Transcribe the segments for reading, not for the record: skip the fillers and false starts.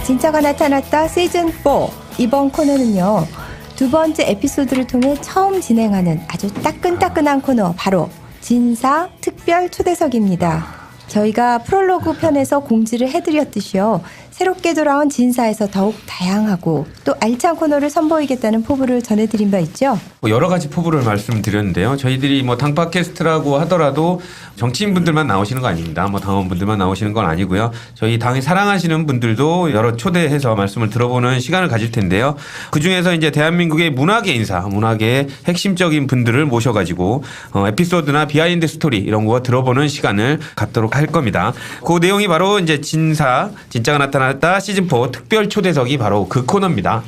진짜가 나타났다 시즌4 이번 코너는요. 두 번째 에피소드를 통해 처음 진행하는 아주 따끈따끈한 코너 바로 진사 특별 초대석입니다. 저희가 프롤로그 편에서 공지를 해드렸듯이요. 새롭게 돌아온 진사에서 더욱 다양하고 또 알찬 코너를 선보이겠다는 포부를 전해드린 바 있죠. 여러 가지 포부를 말씀드렸는데요. 저희들이 당팟캐스트라고 하더라도 정치인분들만 나오시는 거 아닙니다. 당원분들만 나오시는 건 아니고요. 저희 당을 사랑하시는 분들도 여러 초대해서 말씀을 들어보는 시간을 가질 텐데요. 그중에서 이제 대한민국의 문화계 인사, 문화계의 핵심적인 분들을 모셔가지고 에피소드나 비하인드 스토리 이런 거 들어보는 시간을 갖도록 할 겁니다. 그 내용이 바로 이제 진짜가 나타났다 시즌4 특별 초대석이 바로 그 코너입니다.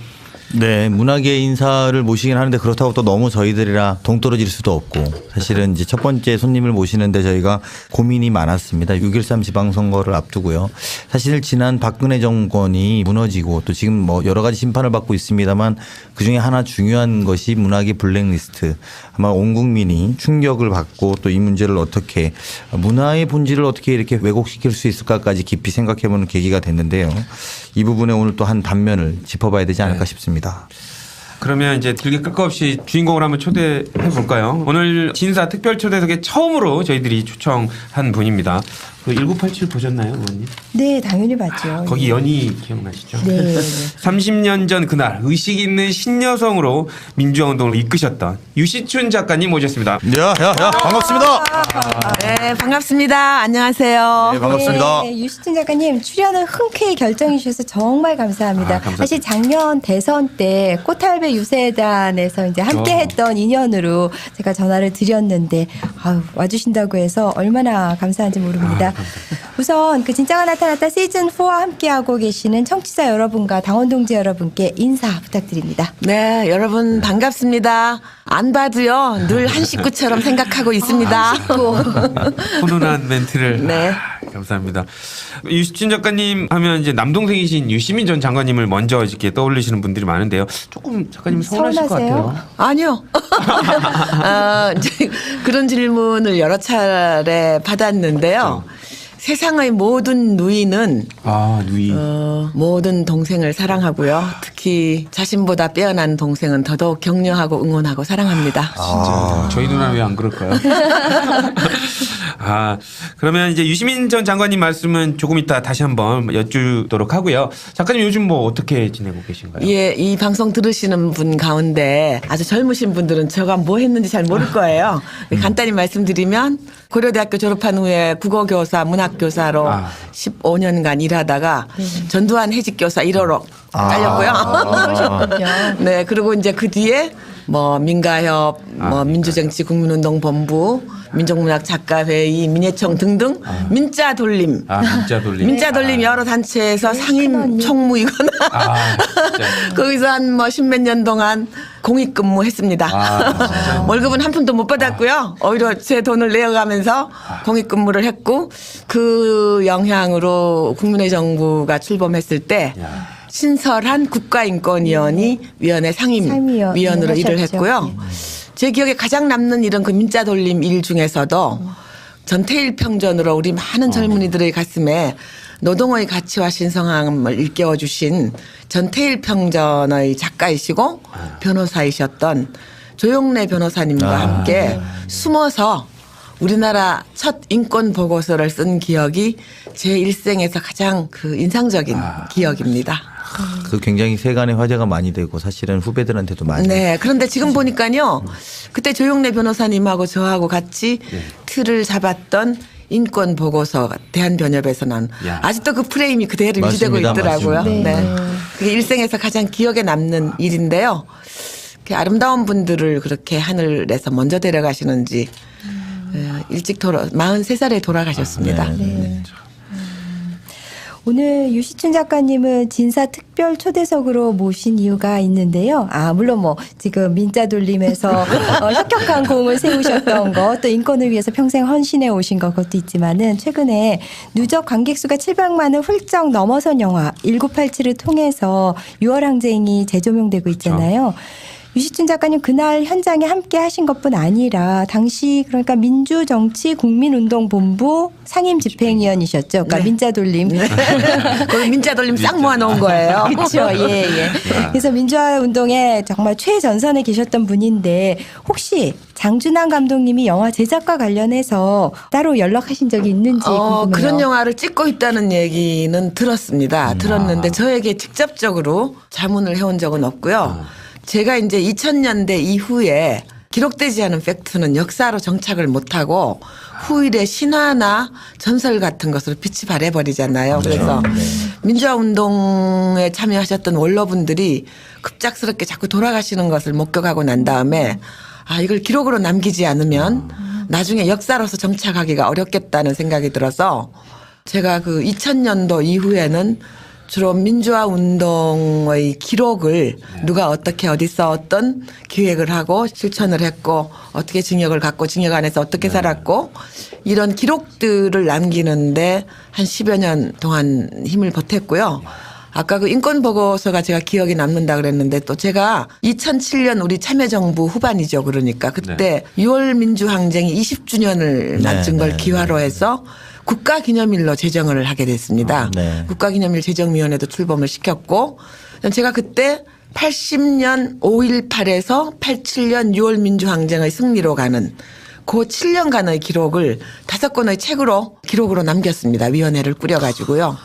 네, 문화계 인사를 모시긴 하는데 그렇다고 또 너무 저희들이랑 동떨어질 수도 없고 사실은 이제 첫 번째 손님을 모시는데 저희가 고민이 많았습니다. 6.13 지방선거를 앞두고요. 사실 지난 박근혜 정권이 무너지고 또 지금 여러 가지 심판을 받고 있습니다만 그중에 하나 중요한 것이 문화계 블랙리스트. 아마 온 국민이 충격을 받고 또 이 문제를 어떻게 문화의 본질을 어떻게 이렇게 왜곡시킬 수 있을까까지 깊이 생각해보는 계기가 됐는데요. 이 부분에 오늘 또 한 단면을 짚어봐야 되지 않을까 싶습니다. 그러면 이제 길게 끌 거 없이 주인공을 한번 초대해 볼까요? 오늘 진사 특별 초대석에 처음으로 저희들이 초청한 분입니다. 그 1987 보셨나요, 의원님? 네, 당연히 봤죠. 거기 연희 기억나시죠? 네. 30년 전 그날 의식 있는 신여성으로 민주화운동을 이끄셨던 유시춘 작가님 모셨습니다. 반갑습니다. 네, 반갑습니다. 안녕하세요. 네, 반갑습니다. 네, 유시춘 작가님 출연을 흔쾌히 결정해 주셔서 정말 감사합니다. 감사합니다. 사실 작년 대선 때 꽃할배 유세단에서 이제 함께했던 인연으로 제가 전화를 드렸는데 와주신다고 해서 얼마나 감사한지 모릅니다. 우선 그 진짜가 나타났다 시즌4와 함께하고 계시는 청취자 여러분과 당원 동지 여러분께 인사 부탁드립니다. 네, 여러분 반갑습니다. 안 봐도요, 늘 한 식구처럼 생각하고 있습니다. 훈훈한 멘트를. 네. 감사합니다. 유시춘 작가님 하면 이제 남동생이신 유시민 전 장관님을 먼저 이렇게 떠올리시는 분들이 많은데요. 조금 작가님 서운하실 것 같아요. 아니요. 이제 그런 질문을 여러 차례 받았는데요. 세상의 모든 누이는 누이. 모든 동생을 사랑하고요. 특히 자신보다 빼어난 동생은 더더욱 격려하고 응원하고 사랑합니다. 진짜 저희 누나 왜 안 그럴까요? 그러면 이제 유시민 전 장관님 말씀은 조금 이따 다시 한번 여쭈도록 하고요. 작가님 요즘 어떻게 지내고 계신가요? 예, 이 방송 들으시는 분 가운데 아주 젊으신 분들은 제가 뭐 했는지 잘 모를 거예요. 간단히 말씀드리면 고려대학교 졸업한 후에 국어교사, 문학교사로 15년간 일하다가 전두환 해직교사 1호로 잘렸고요. 네, 그리고 이제 그 뒤에 민가협, 민주정치국민운동본부, 민족문학작가회의, 민예청 등등 민자돌림. 민자돌림 여러 단체에서 상임 총무이거나 거기서 한 십몇 년 동안 공익근무했습니다. 월급은 한 푼도 못 받았고요. 오히려 제 돈을 내어가면서 공익근무를 했고 그 영향으로 국민의 정부가 출범했을 때 신설한 국가인권위원회 위원회 상임위원으로 일을 했고요. 제 기억에 가장 남는 일은 그 민자돌림 일 중에서도 전태일 평전으로 우리 많은 젊은이들의 가슴에 노동의 가치와 신성함을 일깨워 주신 전태일 평전의 작가이시고 변호사이셨던 조용래 변호사님과 함께 숨어서 우리나라 첫 인권 보고서를 쓴 기억이 제 일생에서 가장 인상적인 기억입니다. 그 굉장히 세간의 화제가 많이 되고 사실은 후배들한테도 많이. 네. 그런데 지금 보니까요. 그때 조용래 변호사님하고 저하고 같이 틀을 잡았던 인권 보고서 대한변협에서는 아직도 그 프레임이 그대로 유지되고 있더라고요. 네. 그게 일생에서 가장 기억에 남는 일인데요. 아름다운 분들을 그렇게 하늘에서 먼저 데려가시는지 일찍 43살에 돌아가셨습니다. 네. 오늘 유시춘 작가님은 진사 특별 초대석으로 모신 이유가 있는데요. 물론 지금 민자돌림에서 혁혁한 공을 세우셨던 것, 또 인권을 위해서 평생 헌신해 오신 것도 있지만은 최근에 누적 관객 수가 700만을 훌쩍 넘어선 영화 1987을 통해서 유월항쟁이 재조명되고 있잖아요. 유시춘 작가님 그날 현장에 함께 하신 것뿐 아니라 당시 그러니까 민주정치 국민운동본부 상임집행위원이셨죠. 그러니까 네. 민자돌림. 그걸 민자돌림 싹 모아놓은 거예요. 그렇죠. 예, 예. 그래서 민주화 운동에 정말 최전선에 계셨던 분인데 혹시 장준환 감독님이 영화 제작과 관련해서 따로 연락하신 적이 있는지 궁금해요. 그런 영화를 찍고 있다는 얘기는 들었습니다. 들었는데 저에게 직접적으로 자문을 해온 적은 없고요. 제가 이제 2000년대 이후에 기록되지 않은 팩트는 역사로 정착을 못하고 후일의 신화나 전설 같은 것으로 빛이 발해버리잖아요. 그래서 민주화 운동에 참여하셨던 원로분들이 급작스럽게 자꾸 돌아가시는 것을 목격하고 난 다음에 이걸 기록으로 남기지 않으면 나중에 역사로서 정착하기가 어렵겠다는 생각이 들어서 제가 그 2000년도 이후에는 주로 민주화 운동의 기록을 누가 어떻게 어디서 어떤 기획을 하고 실천을 했고 어떻게 징역을 갖고 징역 안에서 어떻게 살았고 이런 기록들을 남기는데 한 10여 년 동안 힘을 보탰고요. 아까 그 인권 보고서가 제가 기억이 남는다 그랬는데 또 제가 2007년 우리 참여정부 후반이죠. 그러니까 그때 6월 민주항쟁이 20주년을 맞은 걸 기화로 해서 국가기념일로 제정을 하게 됐습니다. 국가기념일 제정위원회도 출범을 시켰고 제가 그때 80년 5.18에서 87년 6월 민주항쟁의 승리로 가는 그 7년간의 기록을 5권의 책으로 기록으로 남겼습니다. 위원회를 꾸려가지고요.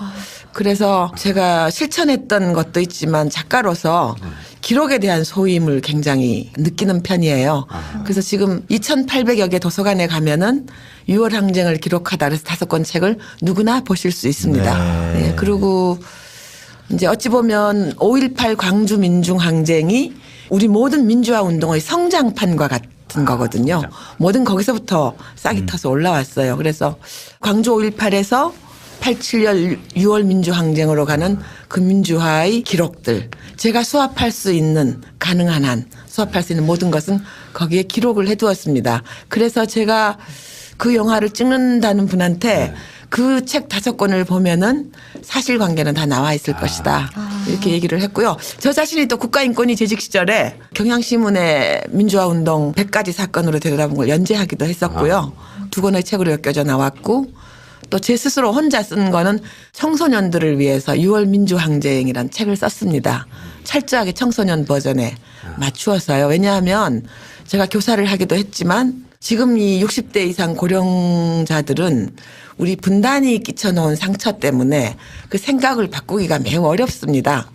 그래서 제가 실천했던 것도 있지만 작가로서 기록에 대한 소임을 굉장히 느끼는 편이에요. 그래서 지금 2,800여 개 도서관에 가면은 6월 항쟁을 기록하다 그래서 5권 책을 누구나 보실 수 있습니다. 네. 그리고 이제 어찌 보면 5.18 광주 민중항쟁이 우리 모든 민주화 운동의 성장판과 같은 거거든요. 뭐든 거기서부터 싹이 터서 올라왔어요. 그래서 광주 5.18에서 87년 6월 민주항쟁으로 가는 그 민주화의 기록들 제가 수합할 수 있는 가능한 한 수합할 수 있는 모든 것은 거기에 기록을 해두었습니다. 그래서 제가 그 영화를 찍는다는 분한테 그 책 5권을 보면은 사실관계는 다 나와 있을 것이다. 이렇게 얘기를 했고요. 저 자신이 또 국가인권위 재직 시절에 경향신문의 민주화 운동 100가지 사건으로 들여다본 걸 연재하기도 했었고요. 2권의 책으로 엮여져 나왔고 또 제 스스로 혼자 쓴 거는 청소년들을 위해서 6월 민주항쟁이라는 책을 썼습니다. 철저하게 청소년 버전에 맞추어서요. 왜냐하면 제가 교사를 하기도 했지만 지금 이 60대 이상 고령자들은 우리 분단이 끼쳐놓은 상처 때문에 그 생각을 바꾸기가 매우 어렵습니다.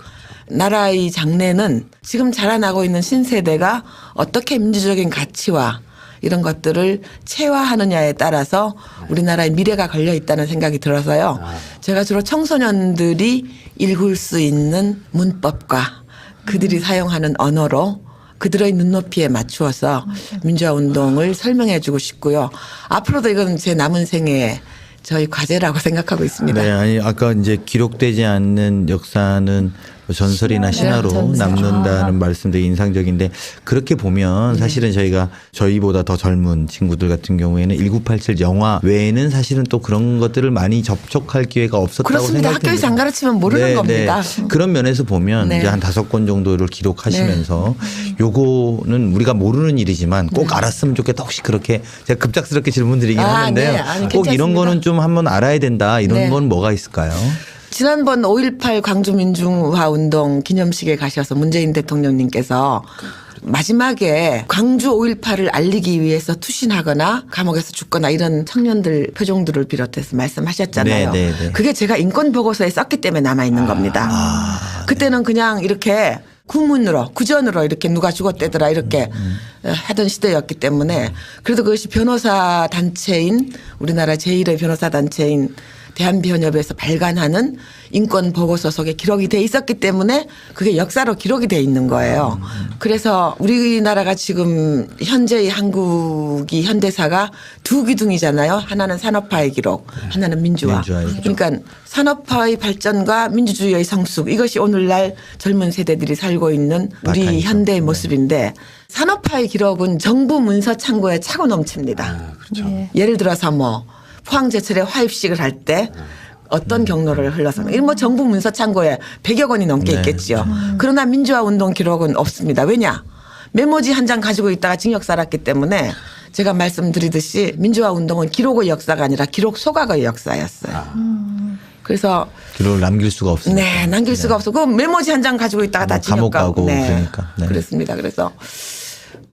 나라의 장래는 지금 자라나고 있는 신세대가 어떻게 민주적인 가치와 이런 것들을 체화하느냐에 따라서 우리나라의 미래가 걸려 있다는 생각이 들어서요. 제가 주로 청소년들이 읽을 수 있는 문법과 그들이 사용하는 언어로 그들의 눈높이에 맞추어서 민주화 운동을 설명해 주고 싶고요. 앞으로도 이건 제 남은 생애의 저희 과제라고 생각하고 있습니다. 네, 아니 아까 이제 기록되지 않는 역사는 전설이나 신화로 전설. 남는다는 말씀 되게 인상적인데 그렇게 보면 사실은 저희보다 더 젊은 친구들 같은 경우에는 1987 영화 외에는 사실은 또 그런 것들을 많이 접촉할 기회가 없었다고 그렇습니다. 생각합니다. 학교에서 안 가르치면 모르는 겁니다. 그런 면에서 보면 이제 한 5권 정도를 기록하시면서 요거는 우리가 모르는 일이지만 꼭 알았으면 좋겠다. 혹시 그렇게 제가 급작스럽게 질문드리긴 하는데요. 아니, 꼭 이런 괜찮습니다. 거는 좀 한번 알아야 된다. 이런 건 뭐가 있을까요? 지난번 5.18 광주민중화운동 기념식에 가셔서 문재인 대통령님께서 마지막에 광주 5.18을 알리기 위해서 투신하거나 감옥에서 죽거나 이런 청년들 표정들을 비롯해서 말씀하셨잖아요. 그게 제가 인권 보고서에 썼기 때문에 남아있는 겁니다. 그때는 그냥 이렇게 구전으로 이렇게 누가 죽었대더라 이렇게 하던 시대였기 때문에 그래도 그것이 변호사 단체인 우리나라 제1의 변호사 단체인 대한변협에서 발간하는 인권 보고서 속에 기록이 돼 있었기 때문에 그게 역사로 기록이 돼 있는 거예요. 그래서 우리나라가 지금 현재의 한국이 현대사가 두 기둥이잖아요. 하나는 산업화의 기록, 하나는 민주화. 그러니까 산업화의 발전과 민주주의의 성숙 이것이 오늘날 젊은 세대들이 살고 있는 우리 현대의 모습인데 산업화의 기록은 정부 문서 창고에 차고 넘칩니다. 예를 들어서 뭐 포항제철에 화입식을 할 때 어떤 경로를 흘러서 뭐 정부 문서 창고에 100여 권이 넘게 있겠지요. 그러나 민주화 운동 기록은 없습니다. 왜냐? 메모지 한 장 가지고 있다가 징역 살았기 때문에 제가 말씀드리듯이 민주화 운동은 기록의 역사가 아니라 기록 소각의 역사였어요. 그래서 기록을 남길 수가 없습니다. 네, 남길 수가 없어. 그 메모지 한 장 가지고 있다가 다 징역 감옥 가고 네. 그러니까. 네. 그렇습니다. 그래서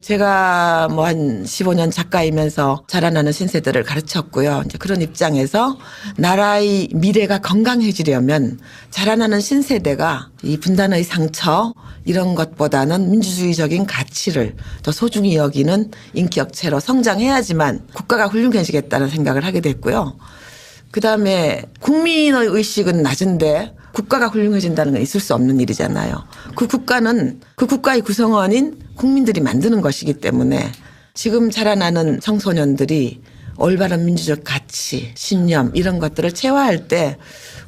제가 뭐 한 15년 작가이면서 자라나는 신세대를 가르쳤고요. 이제 그런 입장에서 나라의 미래가 건강해지려면 자라나는 신세대가 이 분단의 상처 이런 것보다는 민주주의적인 가치를 더 소중히 여기는 인격체로 성장해야지만 국가가 훌륭해지겠다는 생각을 하게 됐고요. 그다음에 국민의 의식은 낮은데 국가가 훌륭해진다는 건 있을 수 없는 일이잖아요. 그 국가는 그 국가의 구성원인 국민들이 만드는 것이기 때문에 지금 자라나는 청소년들이 올바른 민주적 가치, 신념 이런 것들을 체화할 때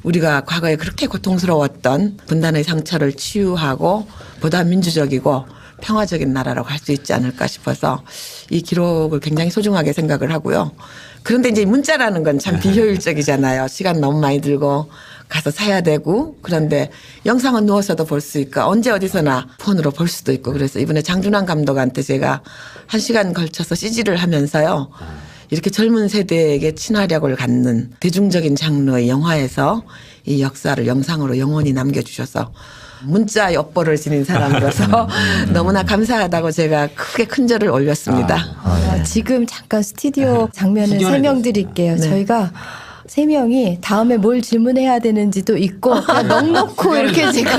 우리가 과거에 그렇게 고통스러웠던 분단의 상처를 치유하고 보다 민주적이고 평화적인 나라라고 할 수 있지 않을까 싶어서 이 기록을 굉장히 소중하게 생각을 하고요. 그런데 이제 문자라는 건 참 비효율적이잖아요. 시간 너무 많이 들고 가서 사야 되고 그런데 영상은 누워서도 볼 수 있고 언제 어디서나 폰으로 볼 수도 있고 그래서 이번에 장준환 감독한테 제가 1시간 걸쳐서 CG를 하면서요. 이렇게 젊은 세대에게 친화력을 갖는 대중적인 장르의 영화에서 이 역사를 영상으로 영원히 남겨주셔서 문자 엿보를 지닌 사람으로서 너무나 감사하다고 제가 크게 큰절을 올렸습니다. 지금 잠깐 스튜디오 장면을 구경해 설명드릴게요. 네. 저희가 세 명이 다음에 뭘 질문해야 되는지도 있고 그냥 넉넉고 이렇게 지금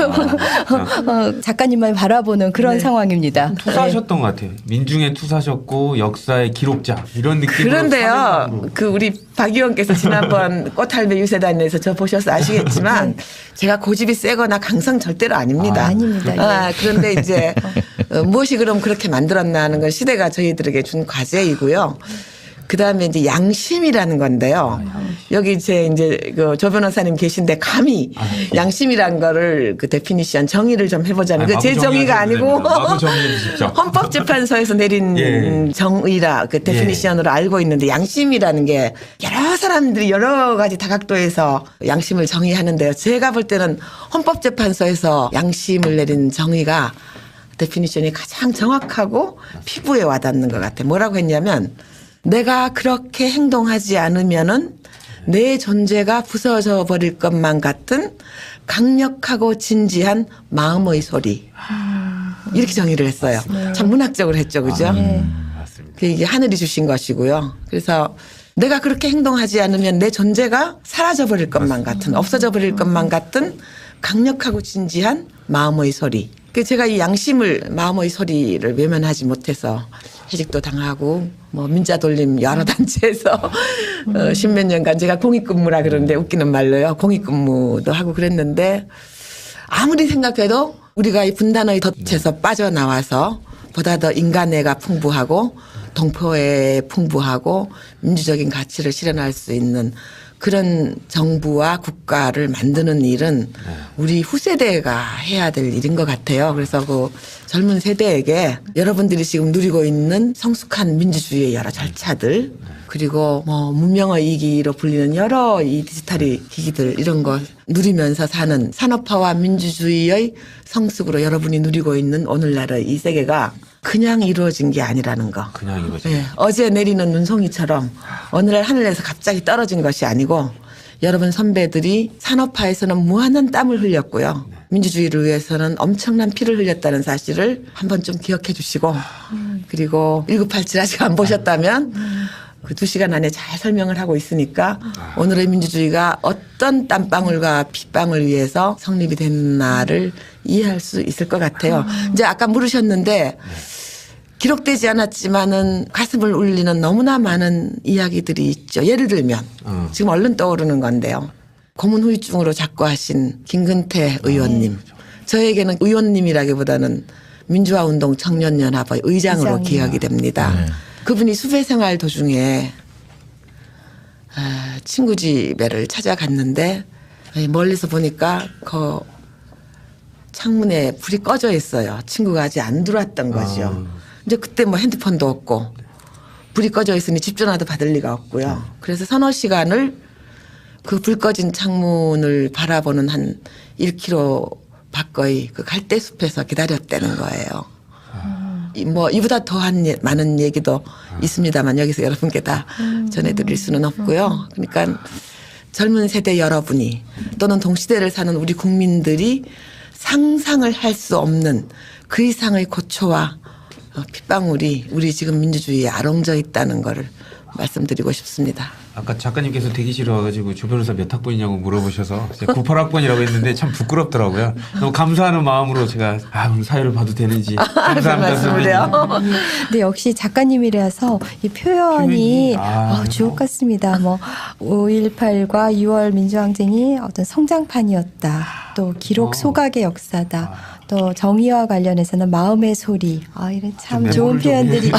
작가님만 바라보는 그런 상황입니다. 투사하셨던 것 같아요. 민중에 투사하셨고 역사의 기록자 이런 느낌. 그런데요, 그 우리 박 의원께서 지난번 꽃할배 유세단에서 저 보셔서 아시겠지만 제가 고집이 세거나 강성 절대로 아닙니다. 아닙니다. 그런데 이제 무엇이 그럼 그렇게 만들었나 하는 건 시대가 저희들에게 준 과제이고요. 그 다음에 이제 양심이라는 건데요. 여기 이제 그 조 변호사님 계신데 감히 양심이란 거를 그 데피니션 정의를 좀 해보자는 그 제 정의가 아니고 헌법재판소에서 내린 정의라 그 데피니션으로 알고 있는데 양심이라는 게 여러 사람들이 여러 가지 다각도에서 양심을 정의하는데요. 제가 볼 때는 헌법재판소에서 양심을 내린 정의가 데피니션이 가장 정확하고 피부에 와닿는 것 같아요. 뭐라고 했냐면 내가 그렇게 행동하지 않으면은 내 존재가 부서져 버릴 것만 같은 강력하고 진지한 마음의 소리. 이렇게 정의를 했어요. 참 문학적으로 했죠. 그죠? 맞습니다. 이게 하늘이 주신 것이고요. 그래서 내가 그렇게 행동하지 않으면 내 존재가 사라져 버릴 것만 같은, 없어져 버릴 것만 같은 강력하고 진지한 마음의 소리. 제가 이 양심을, 마음의 소리를 외면하지 못해서 해직도 당하고 뭐 민자 돌림 여러 단체에서 10몇 년간 제가 공익근무라 그러는데 웃기는 말로요. 공익근무도 하고 그랬는데 아무리 생각해도 우리가 이 분단의 덫에서 빠져나와서 보다 더 인간애가 풍부하고 동포애 풍부하고 민주적인 가치를 실현할 수 있는 그런 정부와 국가를 만드는 일은 우리 후세대가 해야 될 일인 것 같아요. 그래서 그 젊은 세대에게 여러분들이 지금 누리고 있는 성숙한 민주주의의 여러 절차들 그리고 뭐 문명의 이기로 불리는 여러 이 디지털의 기기들 이런 거 누리면서 사는 산업화와 민주주의의 성숙으로 여러분이 누리고 있는 오늘날의 이 세계가 그냥 이루어진 게 아니라는 거. 그냥 이루어진 네, 어제 내리는 눈송이처럼 오늘날 하늘에서 갑자기 떨어진 것이 아니고 여러분 선배들이 산업화에서는 무한한 땀을 흘렸고요. 민주주의를 위해서는 엄청난 피를 흘렸다는 사실을 한번 좀 기억해 주시고 그리고 1987 아직 안 보셨다면 그 2시간 안에 잘 설명을 하고 있으니까 오늘의 민주주의가 어떤 땀방울과 핏방울 위해서 성립이 됐나를 이해할 수 있을 것 같아요. 이제 아까 물으셨는데 기록되지 않았지만은 가슴을 울리는 너무나 많은 이야기들이 있죠. 예를 들면 지금 얼른 떠오르는 건데요. 고문 후유증으로 작고하신 김근태 의원님. 저에게는 의원님이라기보다는 민주화운동 청년연합의 의장으로 기억이 됩니다. 그분이 수배 생활 도중에 친구 집에를 찾아갔는데 멀리서 보니까 그 창문에 불이 꺼져 있어요. 친구가 아직 안 들어왔던 거죠. 이제 그때 뭐 핸드폰도 없고 불이 꺼져 있으니 집 전화도 받을 리가 없고요. 그래서 서너 시간을 그 불 꺼진 창문을 바라보는 한 1km 밖의 그 갈대숲에서 기다렸다는 거예요. 뭐 이보다 더한 많은 얘기도 있습니다만 여기서 여러분께 다 전해드릴 수는 없고요. 그러니까 젊은 세대 여러분이 또는 동시대를 사는 우리 국민들이 상상을 할 수 없는 그 이상의 고초와 핏방울이 우리 지금 민주주의에 아롱져 있다는 거를 말씀드리고 싶습니다. 아까 작가님께서 대기실에 와가지고 조 변호사 몇 학번이냐고 물어보셔서 제가 98학번이라고 했는데 참 부끄럽더라고요. 너무 감사하는 마음으로 제가 오늘 사회를 봐도 되는지 감사합니다. 선배님. 근데 역시 작가님이라서 이 표현이 주옥 같습니다. 뭐 5.18과 6월 민주항쟁이 어떤 성장판이었다. 또 기록 소각의 역사다. 또 정의와 관련해서는 마음의 소리. 이런 참 좋은 표현들이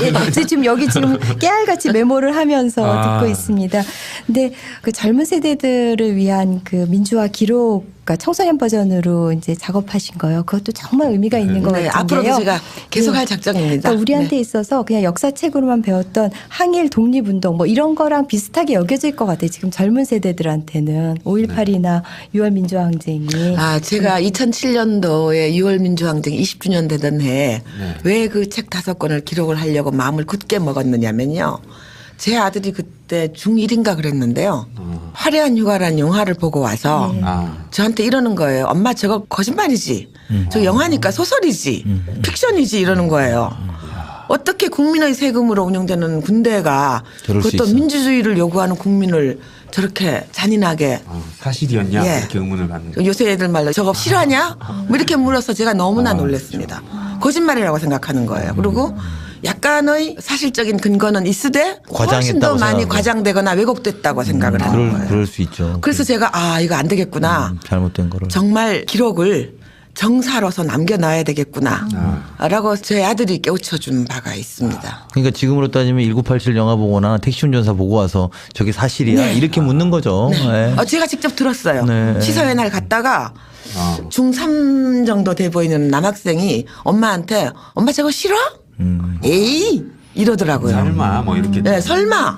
지금 여기 지금 깨알같이 메모를 하면서 듣고 있습니다. 근데 그 젊은 세대들을 위한 그 민주화 기록 청소년 버전으로 이제 작업하신 거예요. 그것도 정말 의미가 있는 것 같은데요. 앞으로도 제가 계속 할 작정입니다. 그러니까 우리한테 있어서 그냥 역사책으로만 배웠던 항일 독립운동 뭐 이런 거랑 비슷하게 여겨질 것 같아요. 지금 젊은 세대들한테는 5.18이나 6월 민주항쟁이. 제가 2007년도에 6월 민주항쟁 20주년 되던 해에 왜 그 책 5권을 기록을 하려고 마음을 굳게 먹었느냐면요. 제 아들이 그때 중1인가 그랬는데요. 화려한 휴가라는 영화를 보고 와서 저한테 이러는 거예요. 엄마 저거 거짓말이지. 저 영화니까 소설이지. 픽션이지 이러는 거예요. 어떻게 국민의 세금으로 운영되는 군대가 그것도 민주주의를 요구하는 국민을 저렇게 잔인하게 사실이었냐 예. 이렇게 의문을 받는 거예요. 요새 애들 말로 저거 실화냐? 뭐 이렇게 물어서 제가 너무나 놀랐습니다. 거짓말이라고 생각하는 거예요. 그리고 약간의 사실적인 근거는 있으되 훨씬 더 많이 과장되거나 왜곡됐다고 생각을 하는 거예요. 그럴 수 있죠. 그래서 제가 이거 안 되겠구나. 잘못된 거를. 정말 기록을 정사로서 남겨놔야 되겠구나. 라고 제 아들이 깨우쳐준 바가 있습니다. 그러니까 지금으로 따지면 1987 영화 보거나 택시 운전사 보고 와서 저게 사실이야? 이렇게 묻는 거죠. 네. 제가 직접 들었어요. 네. 시사회 날 갔다가 중3 정도 돼 보이는 남학생이 엄마한테 엄마 저거 싫어? 에이 이러더라고요. 설마 뭐 이렇게. 네, 설마.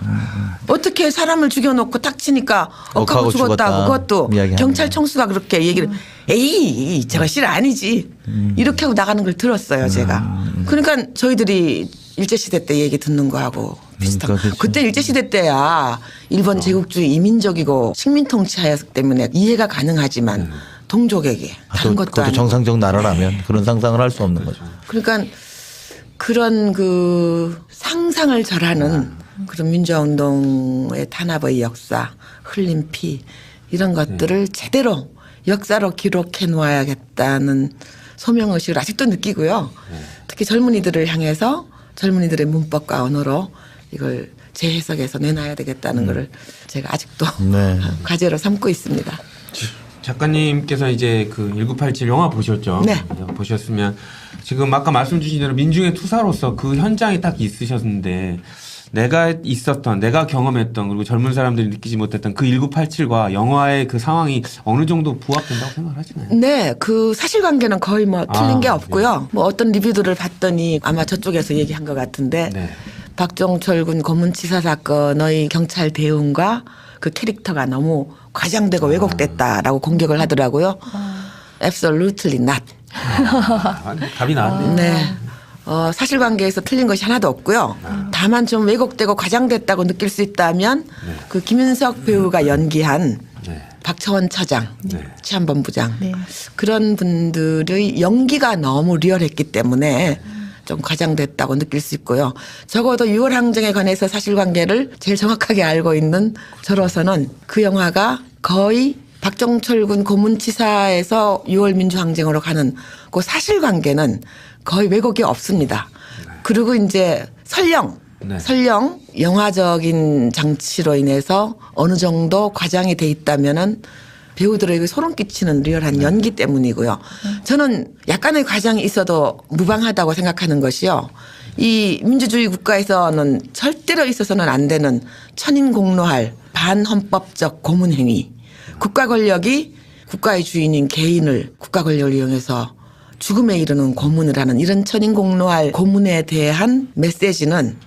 어떻게 사람을 죽여놓고 탁 치니까 억하고 죽었다고 그것도 경찰 총수가 그렇게 얘기를 에이 저거 실 아니지 이렇게 하고 나가는 걸 들었어요 제가. 그러니까 저희들이 일제시대 때 얘기 듣는 거하고 비슷하고 그때 일제시대 때야 일본 제국주의 이민족이고 식민통치하였기 때문에 이해가 가능하지만 동족에게 다른 것도 아니고 정상적 나라라면 그런 상상을 할 수 없는 거죠. 그러니까 그런 그 상상을 절하는 그런 민주화운동의 탄압의 역사, 흘린 피 이런 것들을 제대로 역사로 기록해 놓아야겠다는 소명의식을 아직도 느끼고요. 특히 젊은이들을 향해서 젊은이들의 문법과 언어로 이걸 재해석해서 내놔야 되겠다는 거를 제가 아직도 과제로 삼고 있습니다. 작가님께서 이제 그 1987 영화 보셨죠? 네. 보셨으면 지금 아까 말씀 주신 대로 민중의 투사로서 그 현장에 딱 있으셨는데 내가 있었던, 내가 경험했던 그리고 젊은 사람들이 느끼지 못했던 그 1987과 영화의 그 상황이 어느 정도 부합된다고 생각하시나요? 네, 그 사실관계는 거의 뭐 틀린 게 없고요. 네. 뭐 어떤 리뷰들을 봤더니 아마 저쪽에서 얘기한 것 같은데 박종철 군 고문치사 사건의 경찰 대응과 그 캐릭터가 너무 과장되고 왜곡됐다라고 공격을 하더라고요. Absolutely not. 답이 나왔네요. 네. 사실관계에서 틀린 것이 하나도 없고요. 다만 좀 왜곡되고 과장됐다고 느낄 수 있다면 그 김윤석 배우가 연기한 박처원 차장, 치안본부장 그런 분들의 연기가 너무 리얼했기 때문에 좀 과장됐다고 느낄 수 있고요. 적어도 6월 항쟁에 관해서 사실관계를 제일 정확하게 알고 있는 저로서는 그 영화가 거의 박종철 군 고문치사에서 6월 민주항쟁으로 가는 그 사실관계는 거의 왜곡이 없습니다. 그리고 이제 설령 영화적인 장치로 인해서 어느 정도 과장이 돼 있다면은 배우들에게 소름 끼치는 리얼한 연기 때문이고요. 저는 약간의 과장이 있어도 무방하다고 생각하는 것이요. 이 민주주의 국가에서는 절대로 있어서는 안 되는 천인공노할 반헌법적 고문행위. 국가 권력이 국가의 주인인 개인을 국가 권력을 이용해서 죽음에 이르는 고문을 하는 이런 천인공노할 고문에 대한 메시지는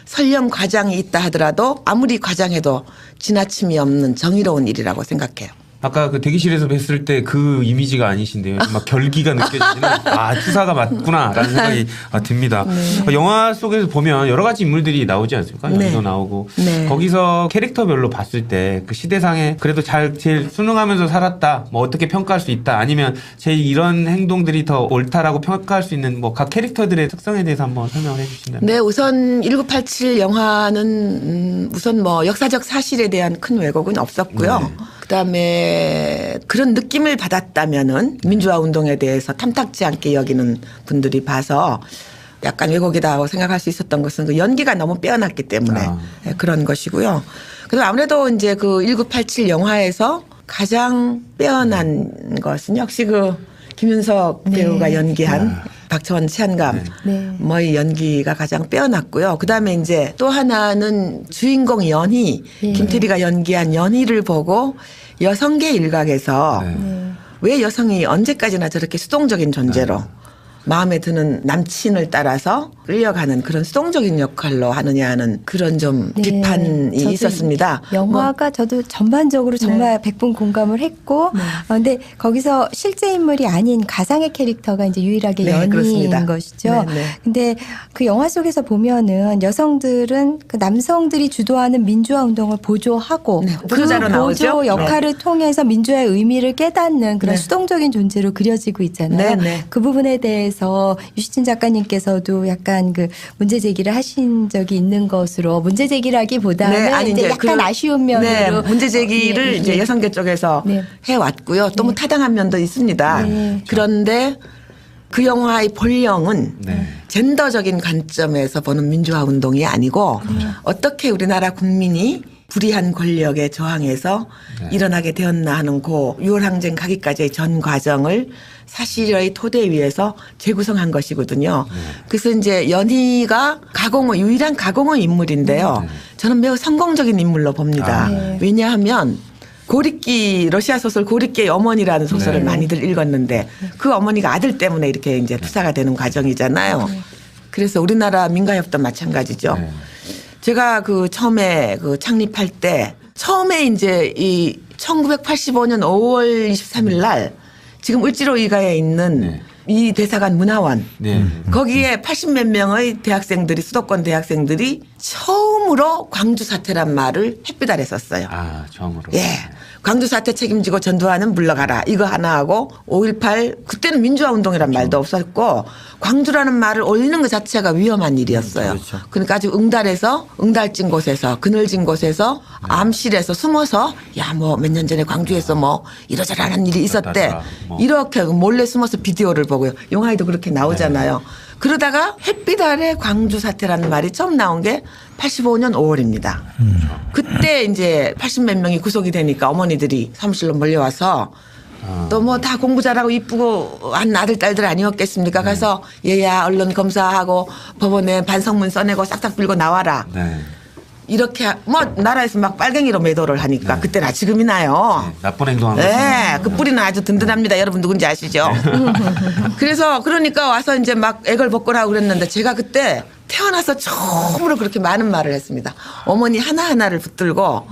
설령 과장이 있다 하더라도 아무리 과장해도 지나침이 없는 정의로운 일이라고 생각해요. 아까 그 대기실에서 뵀을 때 그 이미지가 아니신데요. 막 결기가 느껴지는 투사가 맞구나라는 생각이 듭니다. 영화 속에서 보면 여러 가지 인물들이 나오지 않습니까? 연기도 나오고 거기서 캐릭터별로 봤을 때 그 시대상에 그래도 제일 순응하면서 살았다. 뭐 어떻게 평가할 수 있다. 아니면 제일 이런 행동들이 더 옳다라고 평가할 수 있는 뭐 각 캐릭터들의 특성에 대해서 한번 설명을 해주신다면. 네, 우선 1987 영화는 우선 뭐 역사적 사실에 대한 큰 왜곡은 없었고요. 그다음에 그런 느낌을 받았다면은 민주화 운동에 대해서 탐탁지 않게 여기는 분들이 봐서 약간 왜곡이다고 생각할 수 있었던 것은 그 연기가 너무 빼어났기 때문에 그런 것이고요. 그리고 아무래도 이제 그 1987 영화에서 가장 빼어난 것은 역시 그 김윤석 배우가 연기한 박철원 치안감 뭐의 연기가 가장 빼어났고요. 그다음에 이제 또 하나는 주인공 연희 김태리가 연기한 연희를 보고 여성계 일각에서 왜 여성이 언제까지나 저렇게 수동적인 존재로 마음에 드는 남친을 따라서 끌려가는 그런 수동적인 역할로 하느냐 하는 그런 좀 비판이 있었습니다. 영화가 저도 전반적으로 정말 100분 공감을 했고 근데 거기서 실제 인물이 아닌 가상의 캐릭터가 이제 유일하게 연희인 그렇습니다. 것이죠. 근데 그 영화 속에서 보면은 여성들은 그 남성들이 주도하는 민주화 운동을 보조하고 그 보조자로 나오죠. 보조 역할을 통해서 민주화의 의미를 깨닫는 그런 수동적인 존재로 그려지고 있잖아요. 그 부분에 대해서 유시진 작가님께서도 약간 그 문제 제기를 하신 적이 있는 것으로 문제 제기라기보다는 이제 약간 아쉬운 면으로 문제 제기를 이제 여성계 쪽에서 해왔고요. 또 뭐 타당한 면도 있습니다. 그런데 그 영화의 본령은 젠더적인 관점에서 보는 민주화 운동이 아니고 어떻게 우리나라 국민이 불의한 권력에 저항해서 일어나게 되었나 하는 그 6월 항쟁 가기까지의 전 과정을 사실의 토대 위에서 재구성한 것이거든요. 그래서 이제 연희가 유일한 가공의 인물인데요. 저는 매우 성공적인 인물로 봅니다. 왜냐하면 러시아 소설 고립기의 어머니라는 소설을 많이들 읽었는데 그 어머니가 아들 때문에 이렇게 이제 투사가 되는 과정이잖아요. 그래서 우리나라 민가협도 마찬가지죠. 제가 그 처음에 그 창립할 때 처음에 이제 이 1985년 5월 23일 날 지금 을지로 이가에 있는 이 대사관 문화원 거기에 80몇 명의 대학생들이 수도권 대학생들이 처음으로 광주 사태란 말을 햇빛 아래 썼어요. 처음으로. 광주 사태 책임지고 전두환은 물러가라. 이거 하나 하고 5.18 그때는 민주화 운동이란 말도 없었고 광주라는 말을 올리는 것 자체가 위험한 일이었어요. 그러니까 아주 응달진 곳에서 그늘진 곳에서 암실에서 숨어서 야 뭐 몇 년 전에 광주에서 뭐 이러저러한 일이 있었대. 이렇게 몰래 숨어서 비디오를 보고요. 영화에도 그렇게 나오잖아요. 그러다가 햇빛 아래 광주 사태라는 말이 처음 나온 게 85년 5월입니다. 그때 이제 80몇 명이 구속이 되니까 어머니들이 사무실로 몰려와서 또 뭐 다 공부 잘하고 이쁘고 한 아들 딸들 아니었겠습니까? 가서 얘야 언론 검사하고 법원에 반성문 써내고 싹싹 빌고 나와라. 이렇게 뭐 나라에서 막 빨갱이로 매도를 하니까 그때나 지금이나요. 나쁜 행동한 거죠. 그 뿌리는 아주 든든합니다. 여러분 누군지 아시죠? 그래서 그러니까 와서 이제 막 애걸복걸하고 그랬는데 제가 그때 태어나서 처음으로 그렇게 많은 말을 했습니다. 어머니 하나하나를 붙들고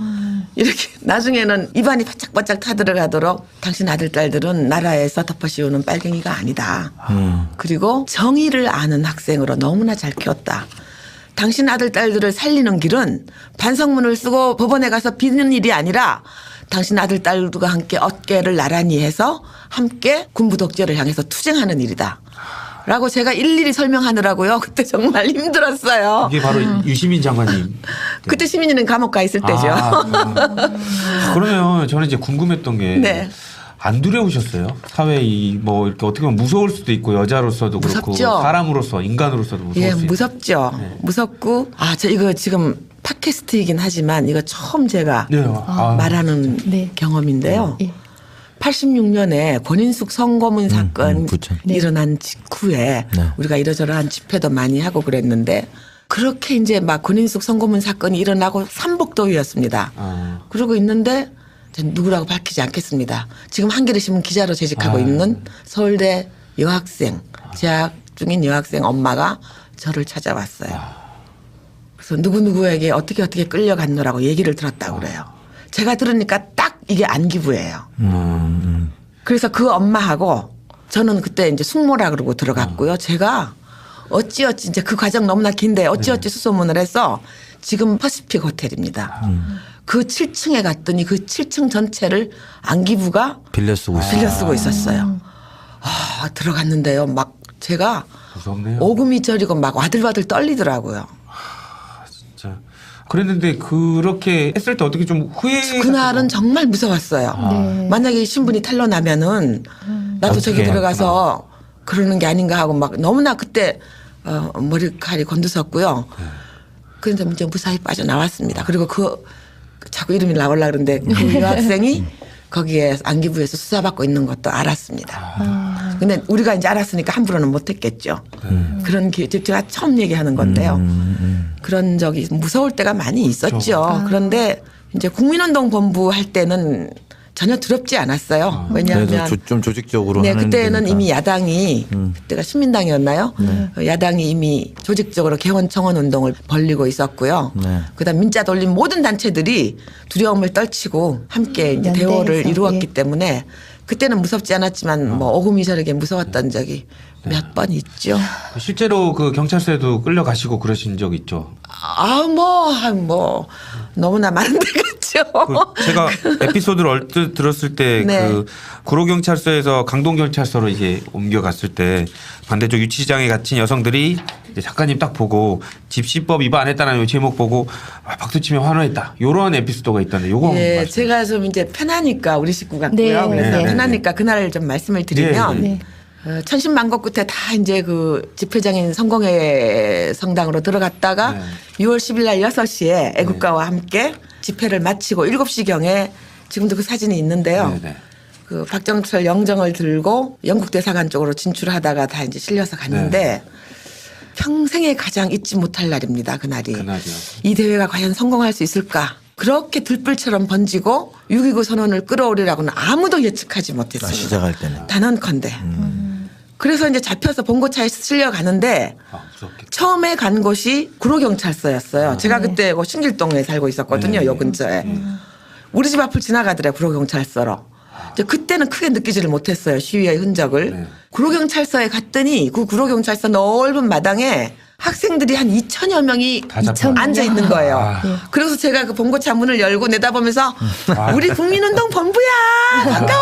이렇게 나중에는 입안이 바짝바짝 타들어가도록 당신 아들 딸들은 나라에서 덮어씌우는 빨갱이가 아니다. 그리고 정의를 아는 학생으로 너무나 잘 키웠다. 당신 아들 딸들을 살리는 길은 반성문을 쓰고 법원에 가서 비는 일이 아니라 당신 아들 딸들과 함께 어깨를 나란히 해서 함께 군부 독재를 향해서 투쟁하는 일이다. 라고 제가 일일이 설명하느라고요. 그때 정말 힘들었어요. 이게 바로 유시민 장관님. 그때 시민이는 감옥 가 있을 때죠. 그러면 저는 이제 궁금했던 게 안 두려우셨어요? 사회 뭐 이렇게 어떻게 보면 무서울 수도 있고 여자로서도 그렇고 무섭죠. 사람으로서 인간으로서도 무서울 수 있고. 무섭죠. 무섭고 저 이거 지금 팟캐스트이긴 하지만 이거 처음 제가 말하는 경험인데요. 86년에 권인숙 성고문 사건 일어난 직후에 우리가 이러저러한 집회도 많이 하고 그랬는데 그렇게 이제 막 권인숙 성고문 사건이 일어나고 삼복도위였습니다. 그러고 있는데 누구라고 밝히지 않겠습니다. 지금 한겨레 신문 기자로 재직하고 있는 서울대 여학생, 재학 중인 여학생 엄마가 저를 찾아왔어요. 그래서 누구누구에게 어떻게 끌려갔노라고 얘기를 들었다고 그래요. 제가 들으니까 딱 이게 안기부예요. 그래서 그 엄마하고 저는 그때 이제 숙모라 그러고 들어갔고요. 제가 어찌어찌 이제 그 과정 너무나 긴데 어찌어찌 수소문을 해서 지금 퍼시픽 호텔입니다. 그 7층에 갔더니 그 7층 전체를 안기부가 빌려 쓰고 있었어요. 아, 들어갔는데요. 막 제가 무섭네요. 오금이 저리고 막 와들와들 떨리더라고요. 진짜. 그랬는데 그렇게 했을 때 어떻게 좀 후회? 그날은 정말 무서웠어요. 만약에 신분이 탈로나면은 나도 저기 들어가서 그러는 게 아닌가 하고 막 너무나 그때 머리칼이 곤두섰고요. 그런데 이제 무사히 빠져나왔습니다. 그리고 자꾸 이름이 나오려고 그러는데 그 여학생이 거기에 안기부에서 수사받고 있는 것도 알았습니다. 근데 우리가 이제 알았으니까 함부로는 못했겠죠. 그런 제가 처음 얘기하는 건데요. 그런 적이 무서울 때가 많이 있었죠. 그런데 이제 국민운동본부 할 때는 전혀 두렵지 않았어요. 왜냐하면 좀 조직적으로 네, 하는 그때는 데니까. 이미 야당이 그때가 신민당이었나요? 야당이 이미 조직적으로 개헌청원 운동을 벌리고 있었고요. 네. 그다음 민자 돌린 모든 단체들이 두려움을 떨치고 함께 이제 대화를 연대해서, 이루었기 예. 때문에 그때는 무섭지 않았지만 뭐 오금이 저렇게 무서웠던 적이 몇 번 있죠. 실제로 그 경찰서에도 끌려가시고 그러신 적 있죠. 뭐 너무나 많은 데가 있죠. 그 제가 에피소드를 얼뜻 들었을 때 네. 그 구로경찰서에서 강동경찰서로 이제 옮겨갔을 때 반대쪽 유치장에 갇힌 여성들이 이제 작가님 딱 보고 집시법 위반 안 했다는 제목 보고 박수치며 환호했다. 이런 에피소드가 있던데 요거 예, 말씀. 제가 좀 이제 편하니까 우리 식구 같고요. 네, 그래서 네. 편하니까 그날 좀 말씀을 드리면 네. 천신만고 끝에 다 이제 그 집회장인 성공회 성당으로 들어갔다가 네. 6월 10일 날 6시에 애국가와 함께 집회를 마치고 7시경에 지금도 그 사진이 있는데요. 네, 네. 그 박정철 영정을 들고 영국 대사관 쪽으로 진출하다가 다 이제 실려서 갔는데 네. 평생에 가장 잊지 못할 날입니다. 그날이. 그날이요. 이 대회가 과연 성공할 수 있을까? 그렇게 들불처럼 번지고 6.29 선언을 끌어오리라고는 아무도 예측하지 못했어요. 시작할 때는. 단언컨대. 그래서 이제 잡혀서 본고차에 실려 가는데 무섭겠다. 처음에 간 곳이 구로경찰서였어요. 제가 그때 그 신길동에 살고 있었거든요. 요 근처에. 우리 집 앞을 지나가더래 구로경찰서로. 이제 그때는 크게 느끼지를 못했어요. 시위의 흔적을. 네. 구로경찰서에 갔더니 그 구로경찰서 넓은 마당에 학생들이 한 2천여 명이 다 잡혀. 앉아 있는 거예요. 아. 그래서 제가 그 본고차 문을 열고 내다보면서 우리 국민운동 본부야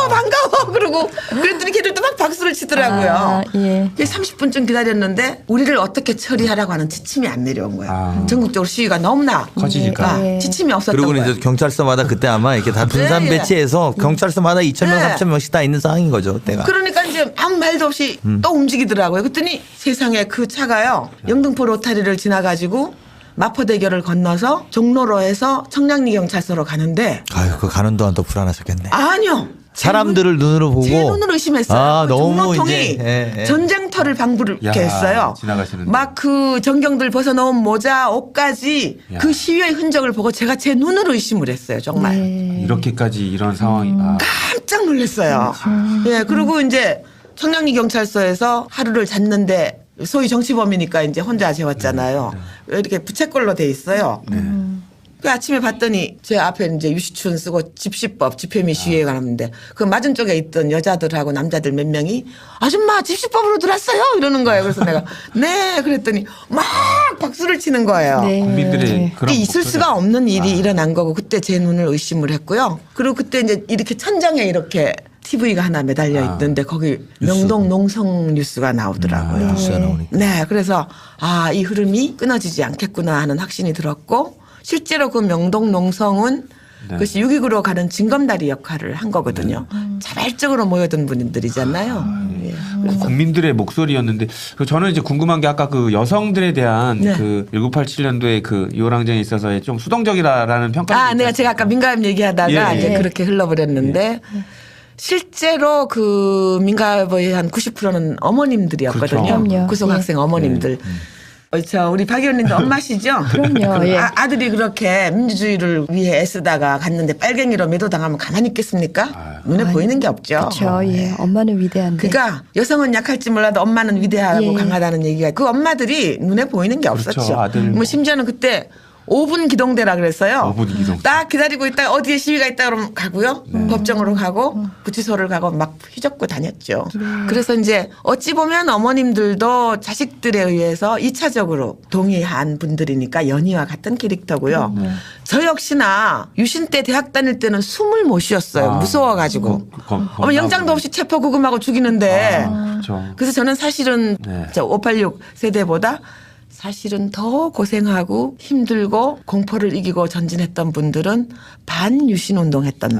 반가워 그러고 그랬더니 걔들도 막 박수를 치더라고요. 아, 예. 30분쯤 기다렸는데 우리를 어떻게 처리하라고 하는 지침이 안 내려온 거야. 아. 전국적으로 시위가 너무나 커지니까. 네. 지침이 없었던 그리고 거예요. 이제 경찰서마다 그때 아마 이렇게 다 분산 네. 배치해서 경찰서마다 2,000명, 네. 3,000명씩 다 있는 상황인 거죠. 그때가. 그러니까 이제 아무 말도 없이 또 움직이더라고요. 그랬더니 세상에 그 차가요. 영등포 로타리를 지나가지고 마포대교를 건너서 종로로에서 청량리 경찰서로 가는데 아유, 그 가는 동안 또 불안하셨겠네. 아니요. 사람들을 눈으로 보고. 제 눈으로 의심했어요. 아, 그 너무 종로통이 이제, 예. 전쟁터를 방불케 야, 했어요. 지나가시는데. 막 그 전경들 벗어놓은 모자, 옷까지 야. 그 시위의 흔적을 보고 제가 제 눈으로 의심을 했어요. 정말. 네. 이렇게까지 이런 상황이. 깜짝 놀랐어요. 예, 그리고 이제 청량리 경찰서에서 하루를 잤는데 소위 정치범이니까 이제 혼자 재웠잖아요. 이렇게 부채꼴로 돼 있어요. 그 아침에 봤더니 제 앞에 이제 유시춘 쓰고 집시법 집회미 시위에 가는데 그 맞은 쪽에 있던 여자들하고 남자들 몇 명이 아줌마 집시법으로 들어왔어요 이러는 거예요. 그래서 내가 네 그랬더니 막 박수를 치는 거예요. 네. 국민들의 그런 이게 있을 목소리가- 수가 없는 일이 일어난 거고 그때 제 눈을 의심을 했고요. 그리고 그때 이제 이렇게 천장에 이렇게 TV가 하나 매달려 있는데 거기 명동 농성 뉴스가 나오더라고요. 뉴스가 나오니까. 네, 그래서 아, 이 흐름이 끊어지지 않겠구나 하는 확신이 들었고 실제로 그 명동 농성은 네. 그것이 6.29로 가는 징검다리 역할을 한 거거든요. 자발적으로 모여든 분들이잖아요. 예. 국민들의 목소리였는데 그 저는 이제 궁금한 게 아까 그 여성들에 대한 네. 그 1987년도에 그 이호랑쟁에 있어서의 좀 수동적이라는 평가가 아, 제가 아까 민가협 얘기하다가 예, 예. 이제 그렇게 흘러버렸는데 실제로 그 민가협의 한 90%는 어머님들이었거든요. 그렇죠. 그럼요. 구속학생 어머님들. 저 우리 박 의원님도 엄마시죠? 그럼요. 그 예. 아들이 그렇게 민주주의를 위해 애쓰다가 갔는데 빨갱이로 매도당하면 가만히 있겠습니까? 눈에 보이는 게 없죠. 그렇죠. 예. 엄마는 위대한데. 그러니까 여성은 약할지 몰라도 엄마는 위대하고 예. 강하다는 얘기가 그 엄마들이 눈에 보이는 게 그렇죠. 없었죠. 아들 뭐 심지어는 그때 5분 기동대라 그랬어요. 5분 기동. 딱 기다리고 있다 어디에 시위가 있다 그러면 가고요. 법정으로 가고 구치소를 가고 막 휘젓고 다녔죠. 그래서 이제 어찌 보면 어머님들도 자식들에 의해서 2차적으로 동의한 분들이니까 연희와 같은 캐릭터고요. 저 역시나 유신 때 대학 다닐 때는 숨을 못 쉬었어요. 무서워가지고. 어머 영장도 없이 체포 구금하고 죽이는데. 그렇죠. 그래서 저는 사실은 네. 저 586 세대보다 사실은 더 고생하고 힘들고 공포를 이기고 전진했던 분들은 반유신 운동했던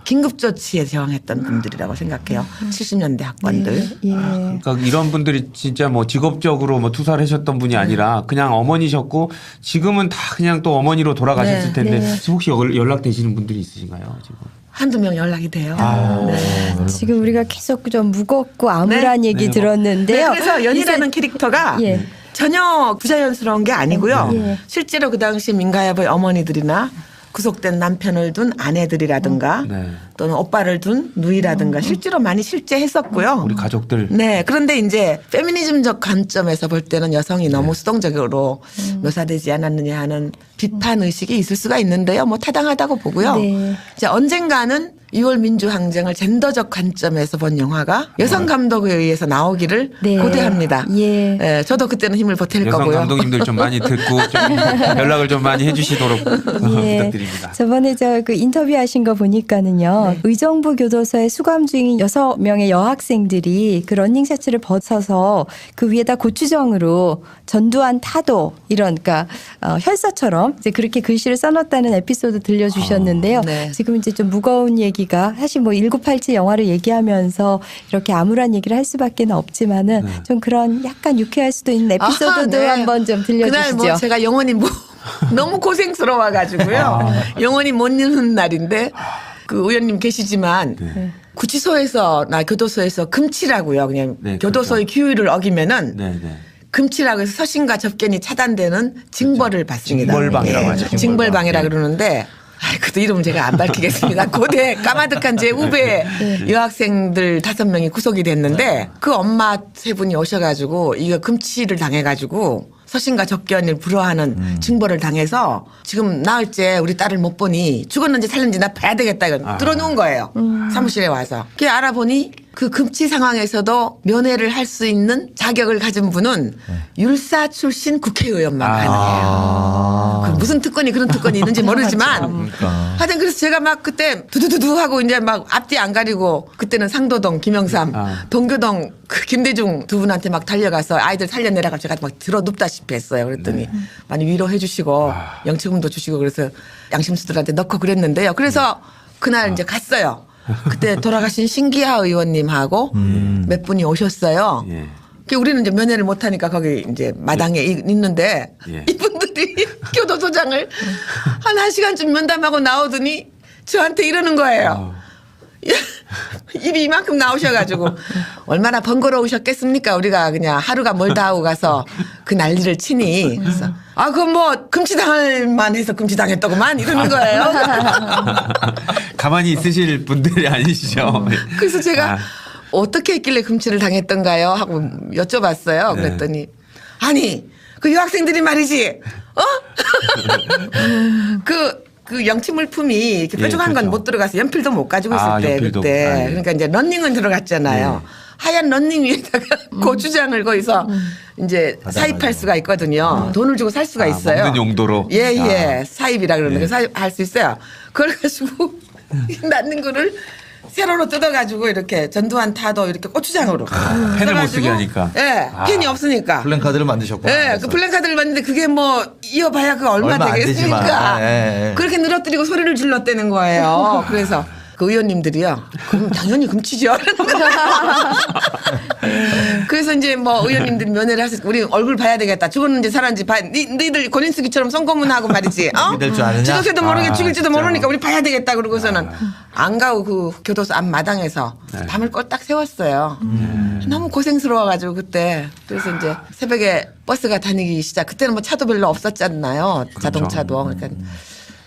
긴급조치에 저항했던 분들이라고 생각해요. 70년대 학번들. 예. 그러니까 이런 분들이 진짜 뭐 직업적으로 뭐 투사를 하셨던 분이 아니라 그냥 어머니셨고 지금은 다 그냥 또 어머니로 돌아가셨을 네. 텐데 네. 혹시 연락되시는 분들이 있으신가요? 지금? 한두 명 연락이 돼요. 네. 지금 우리가 계속 좀 무겁고 암울한 네. 얘기 네. 들었는데요. 네, 그래서 연희라는 캐릭터가 예. 전혀 부자연스러운 게 아니고요. 예. 실제로 그 당시 민가야부의 어머니들이나 구속된 남편을 둔 아내들이라든가 네. 또는 오빠를 둔 누이라든가 실제로 많이 실제했었고요. 우리 가족들. 네. 그런데 이제 페미니즘적 관점에서 볼 때는 여성이 너무 수동적으로 묘사되지 않았느냐 하는 비판 의식이 있을 수가 있는데요. 뭐 타당하다고 보고요. 네. 이제 언젠가는 6월 민주항쟁을 젠더적 관점에서 본 영화가 여성 감독에 의해서 나오기를 네. 고대합니다. 예. 예, 저도 그때는 힘을 보탤 여성 거고요. 감독님들 좀 많이 듣고 좀 연락을 좀 많이 해주시도록 부탁드립니다. 저번에 저 그 인터뷰하신 거 보니까는요. 의정부 교도소에 수감 중인 6명의 여학생들이 그 러닝셔츠를 벗어서 그 위에다 고추정으로 전두환 타도 이런 그러니까 혈서처럼 이제 그렇게 글씨를 써놨다는 에피소드 들려주셨는데요. 네. 지금 이제 좀 무거운 얘기가 사실 뭐 1987 영화를 얘기하면서 이렇게 암울한 얘기를 할 수밖에 없지만은 좀 그런 약간 유쾌할 수도 있는 에피소드도 네. 한번 좀 들려주시죠. 그날 뭐 제가 영원히 너무 고생스러워가지고요. 영원히 못 잊는 날인데 그 의원님 계시지만 구치소에서나 교도소에서 금치라고요. 그냥 네, 교도소의 규율을 어기면은 네, 네. 금치라고 해서 서신과 접견이 차단되는 징벌을 받습니다. 징벌방이라고 하죠. 징벌방. 징벌방이라 네. 그러는데 그것도 이름 제가 안 밝히겠습니다. 고대 까마득한 제 후배 여학생들 5명이 구속이 됐는데 그 엄마 3분이 오셔가지고 이거 금치를 당해가지고 서신과 접견을 불허하는 징벌을 당해서 지금 나흘째 우리 딸을 못 보니 죽었는지 살는지 나 봐야 되겠다 이거 들어놓은 거예요. 사무실에 와서. 그게 알아보니 그 금치 상황에서도 면회를 할 수 있는 자격을 가진 분은 율사 출신 국회의원만 가능해요. 그 무슨 특권이 그런 특권이 있는지 모르지만 하여튼 그래서 제가 막 그때 두두두두 하고 이제 막 앞뒤 안 가리고 그때는 상도동 김영삼 동교동 그 김대중 두 분한테 막 달려가서 아이들 살려내라고 제가 막 들어 눕다시피 했어요. 그랬더니 많이 위로해 주시고 영치금도 주시고 그래서 양심수들한테 넣고 그랬는데요. 그래서 그날 이제 갔어요. 그때 돌아가신 신기하 의원님하고 몇 분이 오셨어요. 예. 그 우리는 이제 면회를 못 하니까 거기 이제 마당에 있는데 예. 이분들이 교도소장을 한 1시간쯤 면담하고 나오더니 저한테 이러는 거예요. 입이 이만큼 나오셔가지고 얼마나 번거로우셨겠습니까? 우리가 그냥 하루가 멀다 하고 가서 그 난리를 치니 그래서 그건 뭐 금치당할 만해서 금치당했더구만 이러는 거예요. 가만히 있으실 분들이 아니시죠. 그래서 제가 어떻게 했길래 금치를 당했던가요? 하고 여쭤봤어요. 네. 그랬더니 아니 그 여학생들이 말이지 그 영치 물품이 이렇게 예, 뾰족한 건 그렇죠. 못 들어가서 연필도 못 가지고 있을 때 연필도. 그때 예. 그러니까 이제 런닝은 들어갔잖아요. 하얀 런닝 위에다가 고추장을 거기서 이제 사입할 수가 있거든요. 돈을 주고 살 수가 있어요. 먹는 용도로. 예. 사입이라 그러는데 사입할 수 있어요. 그걸 가지고 낳는 거를 세로로 뜯어가지고 이렇게 전두환 타도 이렇게 고추장으로 펜을 못 쓰게 하니까. 예, 펜이 없으니까. 플랜카드를 만드셨구나. 예, 그 플랜카드를 봤는데 그게 뭐 이어봐야 그 얼마 얼마 안 되겠습니까? 되지만. 예. 그렇게 늘어뜨리고 소리를 질렀다는 거예요. 그래서 그 의원님들이요. 그럼 당연히 금치죠. 그래서 이제 뭐 의원님들이 면회를 하셔서 우리 얼굴 봐야 되겠다. 죽었는지 살았는지 봐. 너희들 권인숙이처럼 son고문하고 말이지. 믿을 줄 아느냐? 죽었을지도 모르게 죽일지도 진짜. 모르니까 우리 봐야 되겠다. 그러고서는 안 가고 그 교도소 앞 마당에서 밤을 꼴딱 세웠어요. 너무 고생스러워가지고 그때. 그래서 이제 새벽에 버스가 다니기 시작. 그때는 뭐 차도 별로 없었잖아요. 자동차도. 그러니까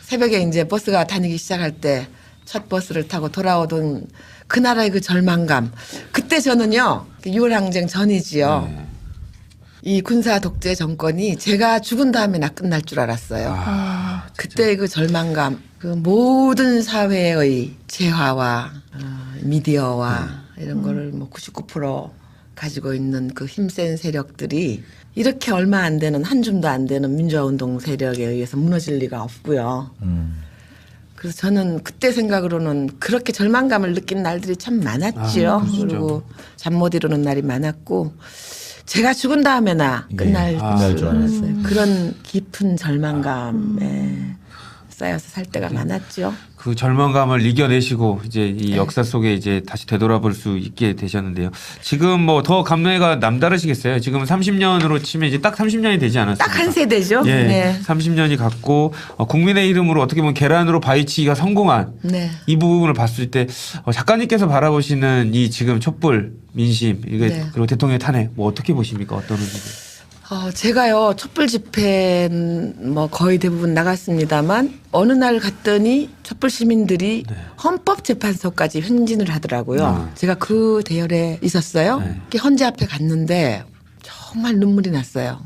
새벽에 이제 버스가 다니기 시작할 때 첫 버스를 타고 돌아오던 그나라의 그 절망감. 그때 저는요. 6월 항쟁 전이지요. 이 군사 독재 정권이 제가 죽은 다음에나 끝날 줄 알았어요. 그때 그 절망감, 그 모든 사회의 재화와 미디어와 이런 거를 뭐 99% 가지고 있는 그 힘센 세력들이 이렇게 얼마 안 되는 한 줌도 안 되는 민주화운동 세력에 의해서 무너질 리가 없고요. 그래서 저는 그때 생각으로는 그렇게 절망감을 느낀 날들이 참 많았지요. 그리고 잠 못 이루는 날이 많았고 제가 죽은 다음에나 끝날 줄 알았어요. 그런 깊은 절망감에 쌓여서 살 때가 많았죠. 그 절망감을 이겨내시고 이제 이 역사 속에 이제 다시 되돌아볼 수 있게 되셨는데요. 지금 뭐 더 감회가 남다르시겠어요. 지금 30년으로 치면 이제 딱 30년이 되지 않았습니까? 딱 한 세대죠. 예, 네. 30년이 갔고 국민의 이름으로 어떻게 보면 계란으로 바위치기가 성공한 네. 이 부분을 봤을 때 작가님께서 바라보시는 이 지금 촛불 민심 이게 네. 그리고 대통령의 탄핵 뭐 어떻게 보십니까? 어떤 의미로? 제가요 촛불 집회 뭐 거의 대부분 나갔습니다만 어느 날 갔더니 촛불 시민들이 헌법재판소까지 행진을 하더라고요. 제가 그 대열에 있었어요. 그 헌재 앞에 갔는데 정말 눈물이 났어요.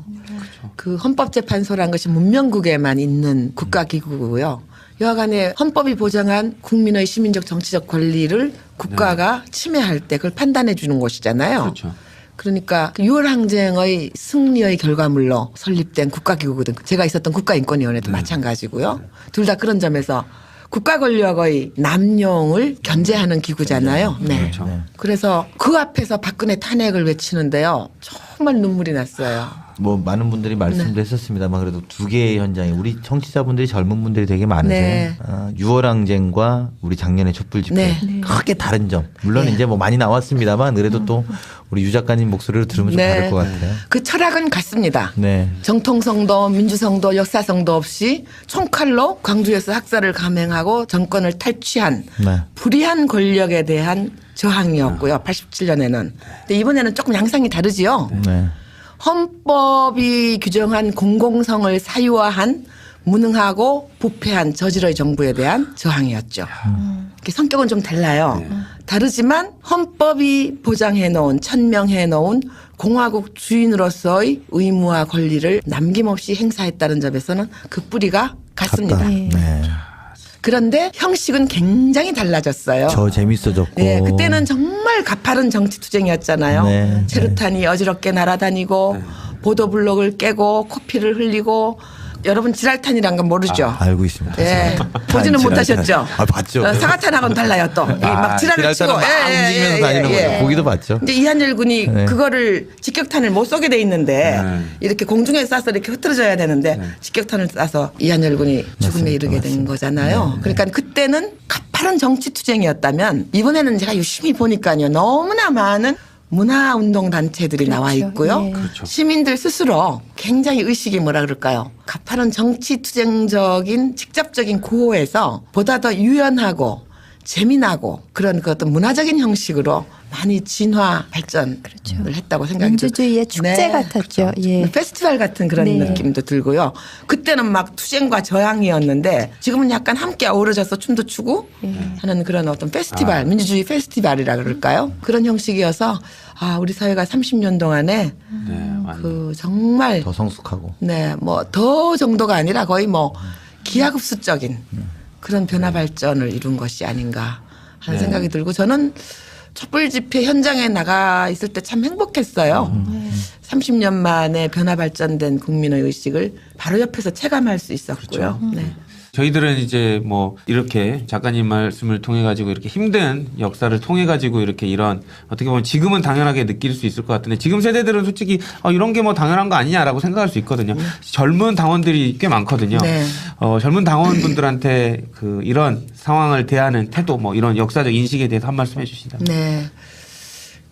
그 헌법재판소라는 것이 문명국에만 있는 국가기구고요. 여하간에 헌법이 보장한 국민의 시민적 정치적 권리를 국가가 침해할 때 그걸 판단해 주는 곳이잖아요. 그렇죠. 그러니까 6월 항쟁의 승리의 결과물로 설립된 국가기구거든. 제가 있었던 국가인권위원회도 마찬가지고요. 둘 다 그런 점에서 국가 권력의 남용을 견제하는 기구잖아요. 네. 그렇죠. 그래서 그 앞에서 박근혜 탄핵을 외치는데요. 정말 눈물이 났어요. 뭐 많은 분들이 말씀도 했었습니다만 그래도 두 개의 현장이 우리 청취자분들이 젊은 분들이 되게 많으세요. 네. 6월 항쟁과 우리 작년의 촛불 집회 네. 크게 다른 점. 물론 네. 이제 뭐 많이 나왔습니다만 그래도 또 우리 유 작가님 목소리를 들으면 좀 다를 것 같아요. 그 철학은 같습니다. 네. 정통성도 민주성도 역사성도 없이 총칼로 광주에서 학살을 감행하고 정권을 탈취한 네. 불의한 권력에 대한 저항이었고요. 87년에는. 근데 이번에는 조금 양상이 다르지요. 네. 헌법이 규정한 공공성을 사유화한 무능하고 부패한 저질의 정부에 대한 저항이었죠. 이렇게 성격은 좀 달라요. 다르지만 헌법이 보장해 놓은 천명해 놓은 공화국 주인으로서의 의무와 권리를 남김없이 행사했다는 점에서는 그 뿌리가 같습니다. 같다. 네. 그런데 형식은 굉장히 달라졌어요. 저 재밌어졌고. 네, 그때는 정말 가파른 정치 투쟁이었잖아요. 네, 체류탄이 어지럽게 날아다니고 보도블록을 깨고 코피를 흘리고 여러분 지랄탄이란 건 모르죠? 알고 있습니다. 예. 보지는 못하셨죠? 봤죠. 사과탄하고는 달라요 또. 막 지랄을 치고. 막 움직이면서 다니는 거죠. 보기도 봤죠. 이제 이한열 군이 네. 그거를 직격탄을 못 쏘게 돼 있는데 이렇게 공중에 쏴서 이렇게 흩어져야 되는데 직격탄을 쏴서 이한열 군이 죽음에 이르게 된 거잖아요. 그러니까 그때는 가파른 정치 투쟁이었다면 이번에는 제가 유심히 보니까요. 너무나 많은 문화운동 단체들이 나와 있고요. 네. 그렇죠. 시민들 스스로 굉장히 의식이 뭐라 그럴까요? 가파른 정치 투쟁적인 직접적인 구호에서 보다 더 유연하고 재미나고 그런 그 어떤 문화적인 형식으로 많이 진화 발전을 했다고 생각이 민주주의의 축제 같았죠. 예. 페스티벌 같은 그런 네. 느낌도 들고요. 그때는 막 투쟁과 저항이었는데 지금은 약간 함께 어우러져서 춤도 추고 하는 그런 어떤 페스티벌, 민주주의 페스티벌이라 그럴까요? 그런 형식이어서 우리 사회가 30년 동안에 그 정말 더 성숙하고. 네, 뭐 더 정도가 아니라 거의 뭐 기하급수적인 그런 변화 발전을 이룬 것이 아닌가 하는 생각이 들고 저는 촛불 집회 현장에 나가 있을 때 참 행복했어요. 30년 만에 변화 발전된 국민의 의식을 바로 옆에서 체감할 수 있었고요. 네. 저희들은 이제 뭐 이렇게 작가님 말씀을 통해 가지고 이렇게 힘든 역사를 통해 가지고 이렇게 이런 어떻게 보면 지금은 당연하게 느낄 수 있을 것 같은데 지금 세대들은 솔직히 이런 게 뭐 당연한 거 아니냐라고 생각할 수 있거든요. 젊은 당원들이 꽤 많거든요. 네. 젊은 당원분들한테 그 이런 상황을 대하는 태도 뭐 이런 역사적 인식에 대해서 한 말씀 해주신다면. 네.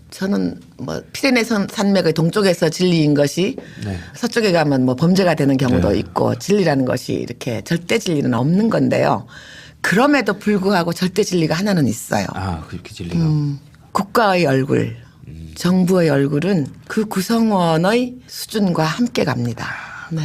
저는 뭐 피레네 산맥의 동쪽에서 진리인 것이 네. 서쪽에 가면 뭐 범죄가 되는 경우도 있고 진리라는 것이 이렇게 절대 진리는 없는 건데요. 그럼에도 불구하고 절대 진리가 하나는 있어요. 그렇게 진리가. 국가의 얼굴, 정부의 얼굴은 그 구성원의 수준과 함께 갑니다. 네.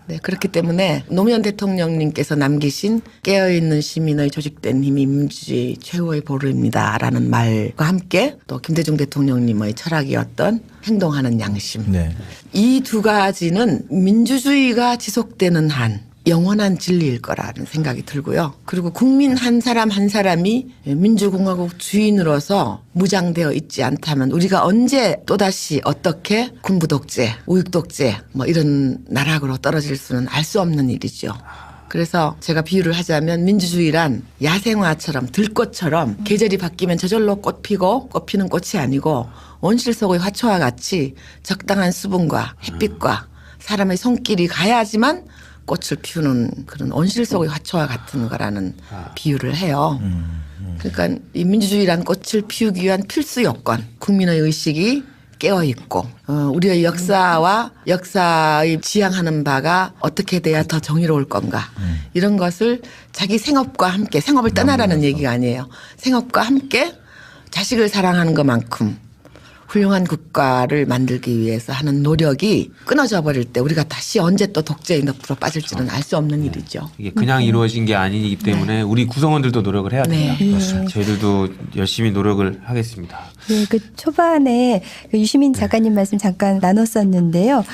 네, 그렇기 때문에 노무현 대통령님께서 남기신 깨어있는 시민의 조직된 힘이 민주주의 최후의 보루입니다라는 말과 함께 또 김대중 대통령님의 철학이었던 행동하는 양심. 네. 이 두 가지는 민주주의가 지속되는 한 영원한 진리일 거라는 생각이 들고요. 그리고 국민 한 사람 한 사람이 민주공화국 주인으로서 무장되어 있지 않다면 우리가 언제 또다시 어떻게 군부 독재, 우익 독재 뭐 이런 나락으로 떨어질 수는 알 수 없는 일이죠. 그래서 제가 비유를 하자면 민주주의란 야생화처럼 들꽃처럼 계절이 바뀌면 저절로 꽃 피고 꽃 피는 꽃이 아니고 온실 속의 화초와 같이 적당한 수분과 햇빛과 사람의 손길이 가야지만 꽃을 피우는 그런 온실 속의 화초와 같은 거라는 비유를 해요. 그러니까 이 민주주의란 꽃을 피우기 위한 필수 요건, 국민의 의식이 깨어 있고 우리의 역사와 역사의 지향하는 바가 어떻게 돼야 더 정의로울 건가 이런 것을 자기 생업과 함께 생업을 떠나라는 얘기가 아니에요. 생업과 함께 자식을 사랑하는 것만큼 훌륭한 국가를 만들기 위해서 하는 노력이 끊어져 버릴 때 우리가 다시 언제 또 독재의 늪으로 빠질지는 알 수 없는 일이죠. 이게 그냥 이루어진 게 아니기 때문에 우리 구성원들도 노력을 해야 됩니다. 네. 저희들도 열심히 노력을 하겠습니다. 네, 그 초반에 그 유시민 작가님 말씀 잠깐 나눴었는데요.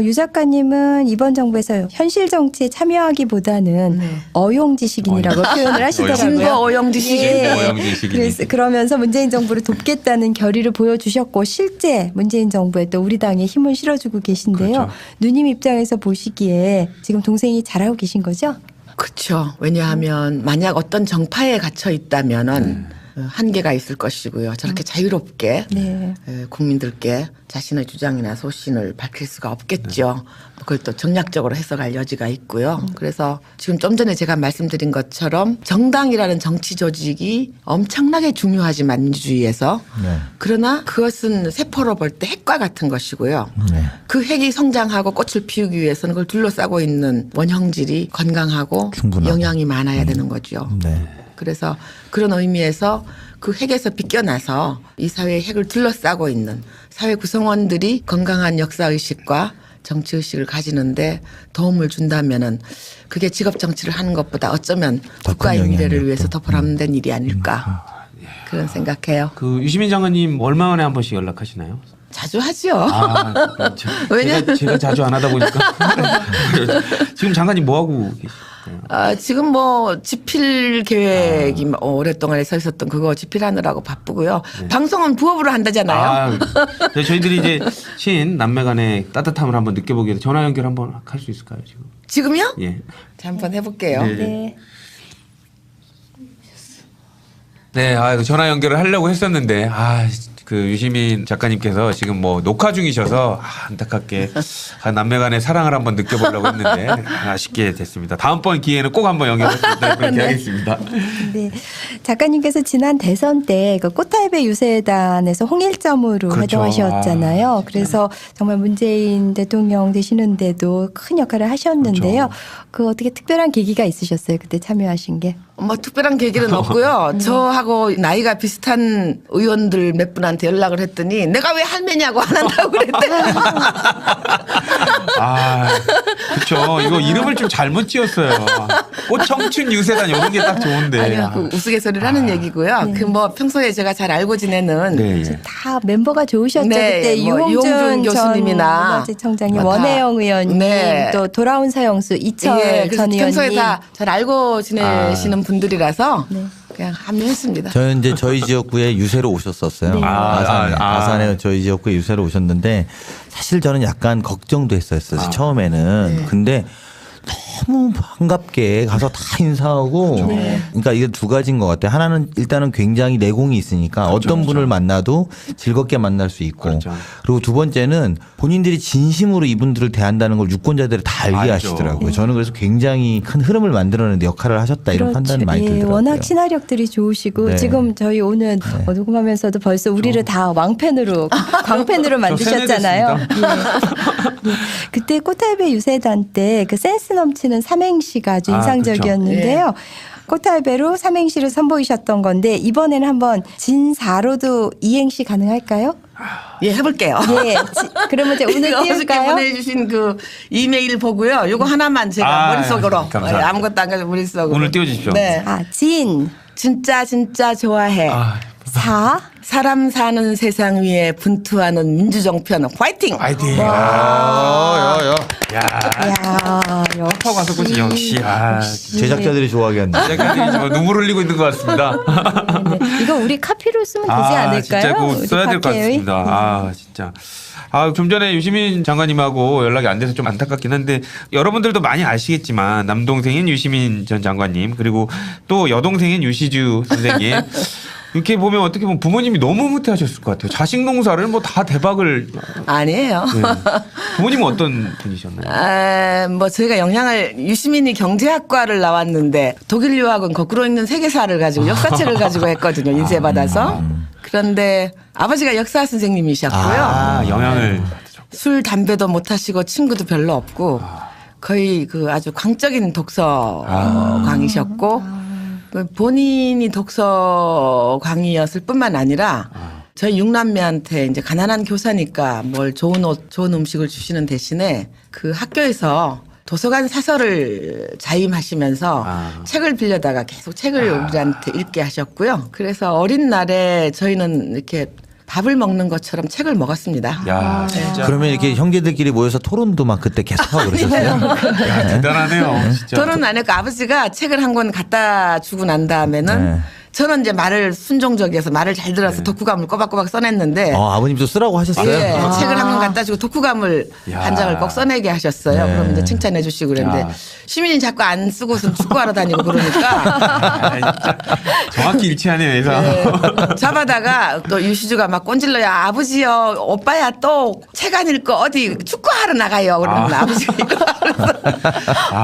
유 작가님은 이번 정부에서 현실 정치에 참여하기보다는 어용지식인이라고 표현을 하시더라고요. 증거 어용지식인. 어용지식인. 그러면서 문재인 정부를 돕겠다는 결의를 보여주셨고 실제 문재인 정부에 또 우리 당에 힘을 실어주고 계신데요. 그렇죠. 누님 입장에서 보시기에 지금 동생이 잘하고 계신 거죠? 그렇죠. 왜냐하면 만약 어떤 정파에 gat혀 있다면은 한계가 있을 것이고요. 저렇게 자유롭게 네. 국민들께 자신의 주장이나 소신을 밝힐 수가 없겠죠. 그걸 또 정략적으로 해석할 여지가 있고요. 그래서 지금 좀 전에 제가 말씀드린 것처럼 정당이라는 정치 조직이 엄청나게 중요하지만 민주주의에서 네. 그러나 그것은 세포로 볼 때 핵과 같은 것이고요. 네. 그 핵이 성장하고 꽃을 피우기 위해서는 그걸 둘러싸고 있는 원형질이 건강하고 충분하고. 영양이 많아야 되는 거죠. 네. 그래서 그런 의미에서 그 핵에서 비껴나서 이 사회의 핵을 둘러싸고 있는 사회 구성원들이 건강한 역사의식과 정치의식을 가지는데 도움을 준다면은 그게 직업 정치를 하는 것보다 어쩌면 더 국가의 큰 미래를 영향이 위해서 또. 더 보람된 일이 아닐까 그런 생각해요. 그 유시민 장관님 얼마 만에 한 번씩 연락하시나요? 자주 하죠. 아, 왜냐면- 제가 자주 안 하다 보니까 지금 장관님 뭐 하고 계실까요? 지금 뭐 집필 계획이 오랫동안 서 있었던 그거 집필하느라고 바쁘고요. 방송은 부업으로 한다잖아요. 저희들이 이제 신 남매 간의 따뜻함을 한번 느껴보기 위해서 전화 연결 한번 할 수 있을까요 지금? 지금요? 예. 자, 한번 해볼게요. 네. 네. 네, 전화 연결을 하려고 했었는데, 그 유시민 작가님께서 지금 뭐 녹화 중이셔서 안타깝게 남매 간의 사랑을 한번 느껴보려고 했는데 아쉽게 됐습니다. 다음번 기회에는 꼭 한번 연결해서 그렇게 네. 하겠습니다. 네. 작가님께서 지난 대선 때 그 꽃탈배 유세단에서 홍일점으로 그렇죠. 활동하셨잖아요. 그래서 정말 문재인 대통령 되시는데도 큰 역할을 하셨는데요. 그렇죠. 그 어떻게 특별한 계기가 있으셨어요? 그때 참여하신 게? 뭐 특별한 계기는 없고요. 저하고 나이가 비슷한 의원들 몇 분한테 연락을 했더니 내가 왜 할매냐고 안 한다고 그랬대요. 그렇죠. 이거 이름을 좀 잘못 지었어요. 꽃청춘 유세단 이런 게 딱 좋은데. 아니요, 그 우스갯소리를 하는 얘기고요. 그 뭐 평소에 제가 잘 알고 지내는 네. 다 멤버가 좋으셨죠. 네, 그때 뭐 유홍준 유홍준 교수님이나 교수님이나 문화재청장님, 뭐 다. 원혜영 의원님, 네. 또 돌아온 사형수 이철 예, 그래서 전 평소에 의원님. 다 잘 알고 지내시는 분들이라서 네. 그냥 합류했습니다. 저는 이제 저희 지역구에 유세로 오셨었어요. 네. 아산에 저희 지역구에 유세로 오셨는데 사실 저는 약간 걱정도 했었어요. 처음에는. 근데 너무 반갑게 가서 다 인사하고 그러니까 이게 두 가지인 것 같아요. 하나는 일단은 굉장히 내공이 있으니까 어떤 분을 만나도 즐겁게 만날 수 있고 그렇죠. 그리고 두 번째는 본인들이 진심으로 이분들을 대한다는 걸 유권자들이 다 알게 알죠. 하시더라고요. 저는 그래서 굉장히 큰 흐름을 만들어내는 데 역할을 하셨다 이런 판단이 많이 들더라고요. 워낙 친화력들이 좋으시고 네. 지금 저희 오늘 녹음하면서도 벌써 우리를 다 왕팬으로 광팬으로 만드셨잖아요. 네. 네. 그때 꽃할배 유세단 때 그 센스 넘치는 삼행시가 아주 인상적이었는데요. 꽃할배로 삼행시를 선보이셨던 건데 이번에는 한번 진사로도 이행시 가능할까요? 예, 해볼게요. 예. 그러면 이제 오늘 어저께 띄울까요? 보내주신 그 이메일 보고요. 요거 하나만 제가 머릿속으로 감사합니다. 아무것도 안 가지고 머릿속으로 오늘 띄워주십시오. 네. 진짜 좋아해. 사 사람 사는 세상 위에 분투하는 민주정편 화이팅! 파이팅. 야. 야, 하고 가서 꽂이 역시. 제작자들이 좋아하게 한다. 제작자들이 정말 눈물 흘리고 있는 것 같습니다. 네. 이거 우리 카피로 쓰면 되지 않을까요? 진짜 그거 우리 써야 될 것 박혜의? 같습니다. 진짜. 좀 전에 유시민 장관님하고 연락이 안 돼서 좀 안타깝긴 한데 여러분들도 많이 아시겠지만 남동생인 유시민 전 장관님 그리고 또 여동생인 유시주 선생님 이렇게 보면 어떻게 보면 부모님이 너무 후퇴하셨을 것 같아요. 자식 농사를 뭐 다 대박을. 아니에요. 네. 부모님은 어떤 분이셨나요? 뭐 저희가 영향을 유시민이 경제학과를 나왔는데 독일 유학은 거꾸로 있는 세계사를 가지고 역사책을 가지고 했거든요. 인쇄받아서. 그런데 아버지가 역사 선생님이셨고요. 영향을. 술 담배도 못 하시고 친구도 별로 없고 거의 그 아주 광적인 독서광이셨고 그 본인이 독서광이었을 뿐만 아니라 저희 육남매한테 이제 가난한 교사니까 뭘 좋은 옷, 좋은 음식을 주시는 대신에 그 학교에서 도서관 사설을 자임하시면서 책을 빌려다가 계속 책을 우리한테 읽게 하셨고요. 그래서 어린 날에 저희는 이렇게 밥을 먹는 것처럼 책을 먹었습니다. 야, 진짜. 그러면 이렇게 형제들끼리 모여서 토론도 막 그때 계속하고 그러셨어요? 야, 대단하네요. 진짜. 토론 안 했고 아버지가 책을 한 권 갖다 주고 난 다음에는 네. 저는 이제 말을 순종적이어서 말을 잘 들어서 독후감을 꼬박꼬박 써냈는데 아버님도 쓰라고 하셨어요? 예, 책을 한 권 갖다 주고 독후감을 야. 한 장을 꼭 써내게 하셨어요. 네. 그럼 이제 칭찬해 주시고 그랬는데 야. 시민이 자꾸 안 쓰고선 축구하러 다니고 그러니까 진짜 정확히 일치하네요, 예상. 예, 잡아다가 또 유시주가 막 꼰질러야 아버지요 오빠야 또 책 안 읽고 어디 축구하러 나가요. 그러면 아버지가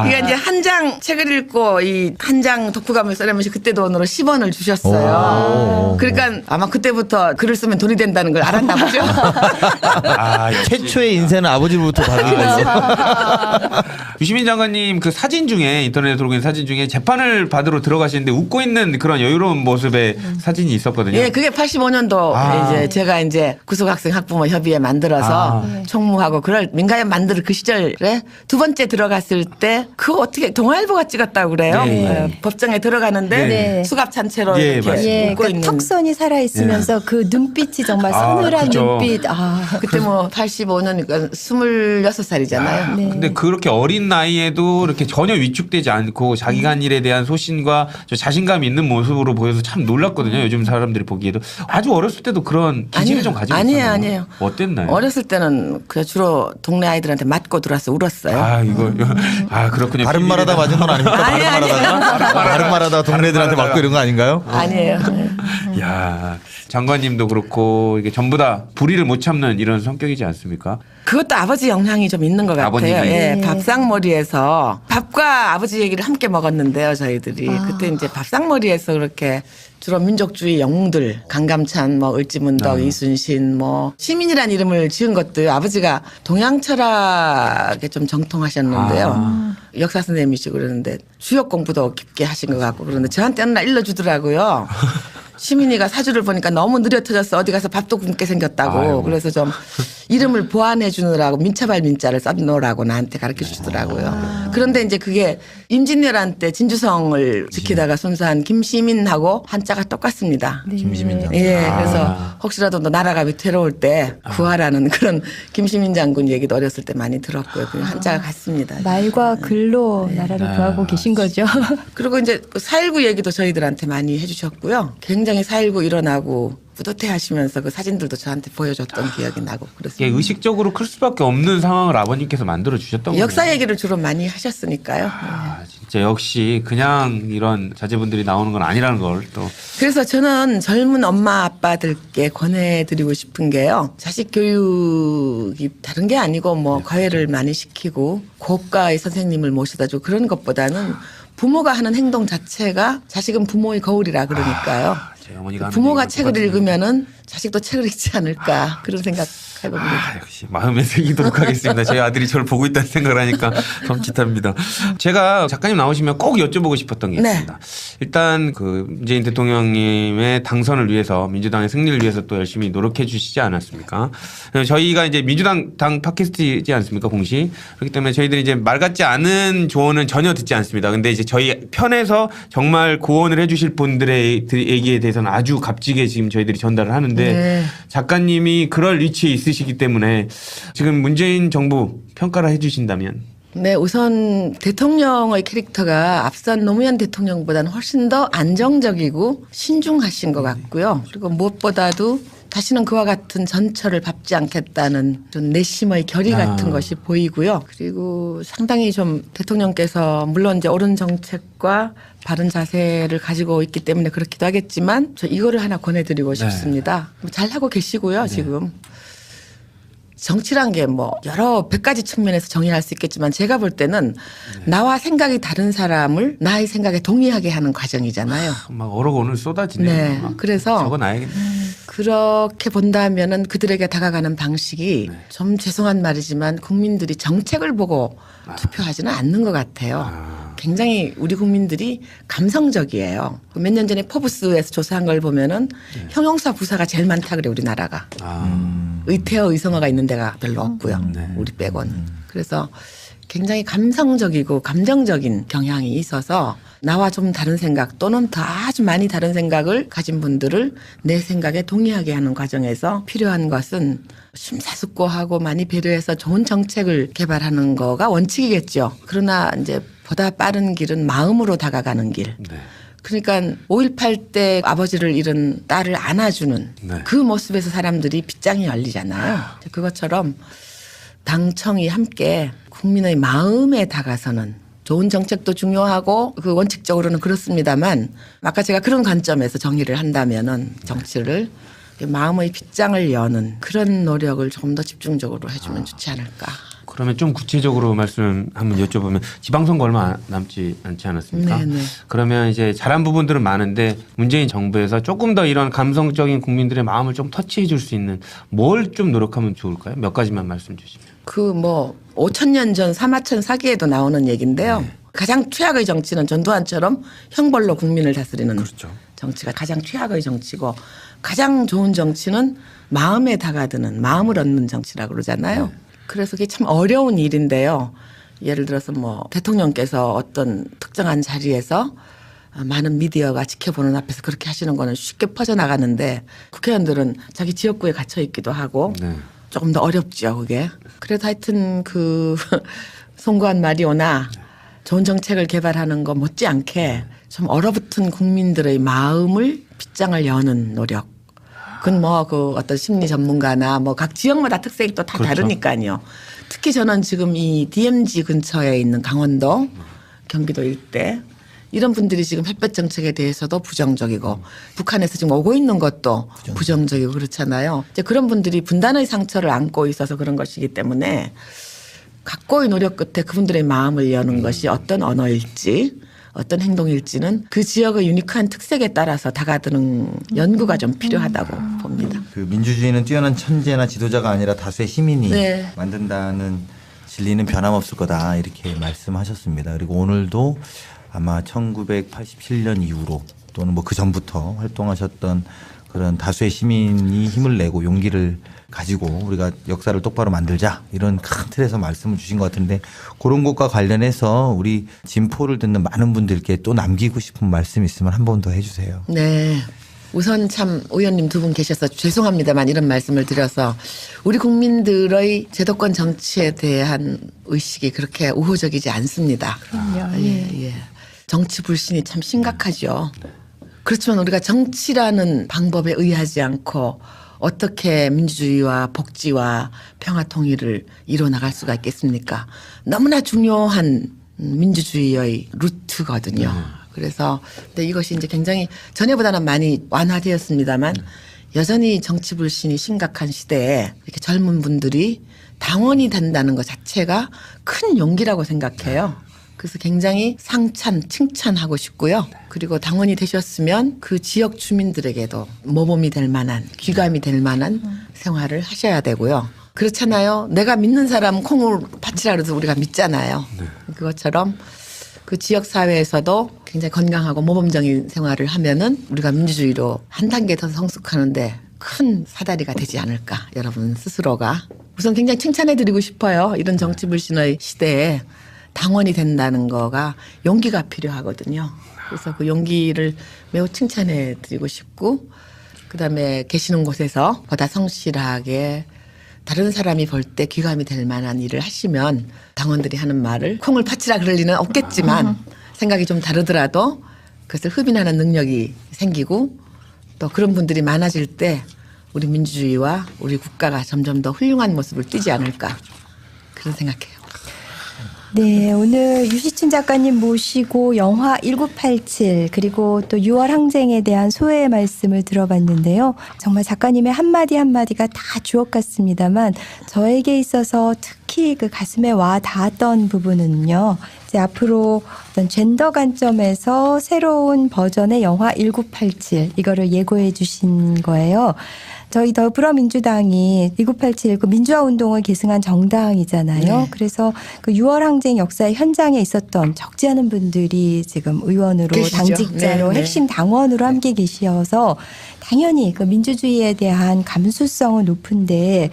그러니까 이제 한 장 책을 읽고 이 한 장 독후감을 써내면서 그때 돈으로 10원을 주셨어요. 그러니까 아마 그때부터 글을 쓰면 돈이 된다는 걸 알았나 보죠. 최초의 인생은 아버지로부터 받은 거지. 유시민 장관님 그 사진 중에 인터넷에 돌고 있는 사진 중에 재판을 받으러 들어가시는데 웃고 있는 그런 여유로운 모습의 사진이 있었거든요. 예, 그게 85년도 이제 제가 이제 구속학생 학부모 협의회 만들어서 총무하고 그럴 민가협 만들 그 시절에 두 번째 들어갔을 때 그거 어떻게 동아일보가 찍었다고 그래요. 네. 법정에 들어가는데 네. 수갑 찬채로 예, 이렇게 맞습니다. 예, 웃고 그 있는. 턱선이 살아 있으면서 그 눈빛이 정말 서늘한 그죠. 눈빛. 그때 뭐 85년이니까 26살이잖아요. 네. 근데 그렇게 어린 나이에도 이렇게 전혀 위축되지 않고 자기가 한 일에 대한 소신과 저 자신감 있는 모습으로 보여서 참 놀랐거든요. 요즘 사람들이 보기에도 아주 어렸을 때도 그런 기질을 좀 가지고 있었나요? 아니에요. 어땠나요? 어렸을 때는 그 주로 동네 아이들한테 맞고 들어와서 울었어요. 그렇군요. 바른 말하다 맞은 건 아닙니까? 아니, 바른 말하다 동네들한테 맞고 이런 거 아닌가요? 아니에요. 야, 장관님도 그렇고 이게 전부 다 불의를 못 참는 이런 성격이지 않습니까? 그것도 아버지 영향이 좀 있는 것 같아요. 아버님이. 예, 밥상머리에서 밥과 아버지 얘기를 함께 먹었는데요, 저희들이. 그때 이제 밥상머리에서 그렇게 주로 민족주의 영웅들 강감찬, 뭐 을지문덕, 이순신, 뭐 시민이란 이름을 지은 것도 아버지가 동양 철학에 좀 정통하셨는데요. 역사 선생님이시고 그러는데 주역 공부도 깊게 하신 것 같고 그런데 저한테 어느 날 일러주더라고요. 시민이가 사주를 보니까 너무 느려 터져서 어디 가서 밥도 굶게 생겼다고. 아이고. 그래서 좀 이름을 보완해 주느라고 민차발 민자를 써놓으라고 나한테 가르쳐 주더라고요. 그런데 이제 그게 임진왜란 때 진주성을 지키다가 순사한 김시민하고 한자가 똑같습니다. 김시민 장군. 예, 그래서 혹시라도 너 나라가 위태로울 때 구하라는 그런 김시민 장군 얘기도 어렸을 때 많이 들었고요. 그 한자가 같습니다. 말과 글로 나라를 구하고 계신 거죠. 그리고 이제 4.19 얘기도 저희들한테 많이 해주셨고요. 굉장히 4.19 일어나고 뿌듯해 하시면서 그 사진들도 저한테 보여줬던 기억이 나고 이게 그렇습니다. 의식적으로 클 수밖에 없는 상황을 아버님께서 만들어 주셨던 거예요. 역사 얘기를 주로 많이 하셨으니까요. 진짜 역시 그냥 이런 자제분들이 나오는 건 아니라는 걸 또. 그래서 저는 젊은 엄마 아빠들께 권해드리고 싶은 게요. 자식 교육이 다른 게 아니고 뭐 과외를 많이 시키고 고가의 선생님을 모셔다 주고 그런 것보다는 부모가 하는 행동 자체가 자식은 부모의 거울이라 그러니까요. 제 어머니가 하는 부모가 얘기가 책을 똑같은데. 읽으면은 자식도 책을 읽지 않을까 그런 생각 해봅니다. 역시 마음에 새기도록 하겠습니다. 제 아들이 저를 보고 있다는 생각을 하니까 섬찟합니다. 제가 작가님 나오시면 꼭 여쭤보고 싶었던 게 네. 있습니다. 일단 그 문재인 대통령님의 당선을 위해서 민주당의 승리를 위해서 또 열심히 노력해 주시지 않았습니까? 저희가 이제 민주당 당 팟캐스트이지 않습니까, 공식? 그렇기 때문에 저희들이 이제 말 같지 않은 조언은 전혀 듣지 않습니다. 근데 이제 저희 편에서 정말 고언을 해주실 분들의 얘기에 대해서는 아주 값지게 지금 저희들이 전달을 하는데 네. 작가님이 그럴 위치에 있으시기 때문에 지금 문재인 정부 평가를 해주신다면 네, 우선 대통령의 캐릭터가 앞선 노무현 대통령보다는 훨씬 더 안정적이고 신중하신 것 같고요. 그리고 무엇보다도 다시는 그와 같은 전철을 밟지 않겠다는 좀 내심의 결의 같은 것이 보이고요. 그리고 상당히 좀 대통령께서 물론 이제 옳은 정책과 바른 자세를 가지고 있기 때문에 그렇기도 하겠지만 저 이거를 하나 권해드리고 싶습니다. 잘 하고 계시고요, 지금. 정치란 게 뭐 여러 100가지 측면에서 정의할 수 있겠지만 제가 볼 때는 나와 생각이 다른 사람을 나의 생각에 동의하게 하는 과정이잖아요. 막 어록 오늘 쏟아지네요. 네. 그래서 적어놔야겠네. 그렇게 본다면은 그들에게 다가가는 방식이 좀 죄송한 말이지만 국민들이 정책을 보고 투표하지는 않는 것 같아요. 굉장히 우리 국민들이 감성적이에요. 몇 년 전에 포브스에서 조사한 걸 보면은 형용사 부사가 제일 많다 그래 우리나라가. 의태어 의성어가 있는 데가 별로 없고요. 우리 빼고는. 그래서 굉장히 감성적이고 감정적인 경향이 있어서 나와 좀 다른 생각 또는 더 아주 많이 다른 생각을 가진 분들을 내 생각에 동의하게 하는 과정에서 필요한 것은 심사숙고하고 많이 배려해서 좋은 정책을 개발하는 거가 원칙이겠죠. 그러나 이제 보다 빠른 길은 마음으로 다가가는 길. 네. 그러니까 5.18 때 아버지를 잃은 딸을 안아주는 네. 그 모습에서 사람들이 빗장이 열리잖아요. 그것처럼 당청이 함께 국민의 마음에 다가서는 좋은 정책도 중요하고 그 원칙적으로는 그렇습니다만 아까 제가 그런 관점에서 정의를 한다면은 정치를 마음의 빗장을 여는 그런 노력을 조금 더 집중적으로 해주면 좋지 않을까. 그러면 좀 구체적으로 말씀 한번 여쭤보면 지방선거 얼마 남지 않지 않았습니까? 네네. 그러면 이제 잘한 부분들은 많은데 문재인 정부에서 조금 더 이런 감성적인 국민들의 마음을 좀 터치해 줄 수 있는 뭘 좀 노력하면 좋을까요? 몇 가지만 말씀 주시면. 그 뭐 5,000년 전 사마천 사기에도 나오는 얘기인데요. 가장 최악의 정치는 전두환처럼 형벌로 국민을 다스리는 정치가 가장 최악의 정치고 가장 좋은 정치는 마음에 다가드는 마음을 얻는 정치라고 그러잖아요. 그래서 그게 참 어려운 일인데요. 예를 들어서 뭐 대통령께서 어떤 특정한 자리에서 많은 미디어가 지켜보는 앞에서 그렇게 하시는 거는 쉽게 퍼져나가는데 국회의원들은 자기 지역구에 갇혀 있기도 하고 조금 더 어렵죠, 그게. 그래도 하여튼 그 송구한 말이 오나 좋은 정책을 개발하는 거 못지않게 좀 얼어붙은 국민들의 마음을 빗장을 여는 노력. 그건 뭐 그 어떤 심리 전문가나 뭐 각 지역마다 특색이 또 다 다르니까요. 특히 저는 지금 이 DMZ 근처에 있는 강원도, 경기도 일대 이런 분들이 지금 햇볕 정책에 대해서도 부정적이고 북한에서 지금 오고 있는 것도 부정적이고 그렇잖아요. 이제 그런 분들이 분단의 상처를 안고 있어서 그런 것이기 때문에 각고의 노력 끝에 그분들의 마음을 여는 것이 어떤 언어일지 어떤 행동일지는 그 지역의 유니크한 특색에 따라서 다가드는 연구가 좀 필요하다고 봅니다. 그 민주주의는 뛰어난 천재나 지도자가 아니라 다수의 시민이 네. 만든다는 진리는 변함없을 거다 이렇게 말씀하셨습니다. 그리고 오늘도 아마 1987년 이후로 또는 뭐 그 전부터 활동하셨던 그런 다수의 시민이 힘을 내고 용기를 가지고 우리가 역사를 똑바로 만들자 이런 큰 틀에서 말씀을 주신 것 같은데 그런 것과 관련해서 우리 진포를 듣는 많은 분들께 또 남기고 싶은 말씀 있으면 한 번 더 해주세요. 네. 우선 참 의원님 두 분 계셔서 죄송합니다만 이런 말씀을 드려서 우리 국민들의 제도권 정치에 대한 의식이 그렇게 우호적이지 않습니다. 그럼요. 예. 정치 불신이 참 심각하죠. 그렇지만 우리가 정치라는 방법에 의하지 않고 어떻게 민주주의와 복지와 평화 통일을 이뤄나갈 수가 있겠습니까? 너무나 중요한 민주주의의 루트거든요. 그래서 근데 이것이 이제 굉장히 전에보다는 많이 완화되었습니다만 여전히 정치 불신이 심각한 시대에 이렇게 젊은 분들이 당원이 된다는 것 자체가 큰 용기라고 생각해요. 그래서 굉장히 칭찬하고 싶고요. 그리고 당원이 되셨으면 그 지역 주민들에게도 모범이 될 만한, 귀감이 될 만한 생활을 하셔야 되고요. 그렇잖아요. 내가 믿는 사람 콩을 바치라 그래서 우리가 믿잖아요. 그것처럼 그 지역 사회에서도 굉장히 건강하고 모범적인 생활을 하면은 우리가 민주주의로 한 단계 더 성숙하는데 큰 사다리가 되지 않을까. 여러분 스스로가. 우선 굉장히 칭찬해드리고 싶어요. 이런 정치 불신의 시대에 당원이 된다는 거가 용기가 필요하거든요. 그래서 그 용기를 매우 칭찬해드리고 싶고, 그다음에 계시는 곳에서 보다 성실하게 다른 사람이 볼 때 귀감이 될 만한 일을 하시면 당원들이 하는 말을 콩을 파치라 그럴 리는 없겠지만 생각이 좀 다르더라도 그것을 흡인하는 능력이 생기고 또 그런 분들이 많아질 때 우리 민주주의와 우리 국가가 점점 더 훌륭한 모습을 띠지 않을까 그런 생각해요. 네, 오늘 유시춘 작가님 모시고 영화 1987 그리고 또 6월 항쟁에 대한 소회의 말씀을 들어봤는데요. 정말 작가님의 한마디 한마디가 다 주옥 같습니다만 저에게 있어서 특히 그 가슴에 와 닿았던 부분은요. 이제 앞으로 어떤 젠더 관점에서 새로운 버전의 영화 1987 이거를 예고해 주신 거예요. 저희 더불어민주당이 1987 그 민주화 운동을 계승한 정당이잖아요. 네. 그래서 그 6월 항쟁 역사의 현장에 있었던 적지 않은 분들이 지금 의원으로 계시죠. 당직자로 네, 네. 핵심 당원으로 함께 계시어서 당연히 그 민주주의에 대한 감수성은 높은데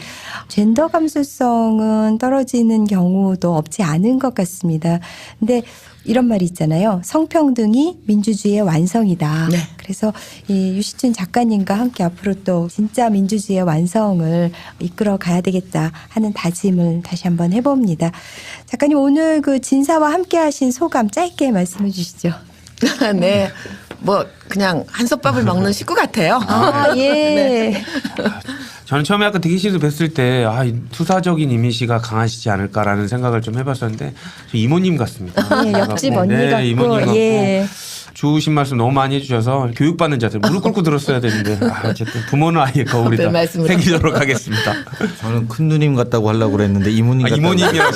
젠더 감수성은 떨어지는 경우도 없지 않은 것 같습니다. 근데 이런 말이 있잖아요. 성평등이 민주주의의 완성이다. 네. 그래서 이 유시춘 작가님과 함께 앞으로 또 진짜 민주주의의 완성을 이끌어 가야 되겠다 하는 다짐을 다시 한번 해봅니다. 작가님 오늘 그 진사와 함께 하신 소감 짧게 말씀해 주시죠. 네. 뭐 그냥 한솥밥을 먹는 식구 같아요. 아, 예. 저는 처음에 아까 대기실에서 뵀을 때 이 투사적인 이미지가 강하시지 않을까라는 생각을 좀 해봤었는데 저 이모님 같습니다. 예, 옆집 언니 네, 같고. 이모님 같고 예. 좋으신 말씀 너무 많이 해주셔서 교육받는 자세 무릎 꿇고 들었어야 되는데 어쨌든 부모는 아이의 거울이다. 네, 말씀을 새기도록 하겠습니다. 저는 큰 누님 같다고 하려고 그랬는데 이모님 같다고. 이모님이라고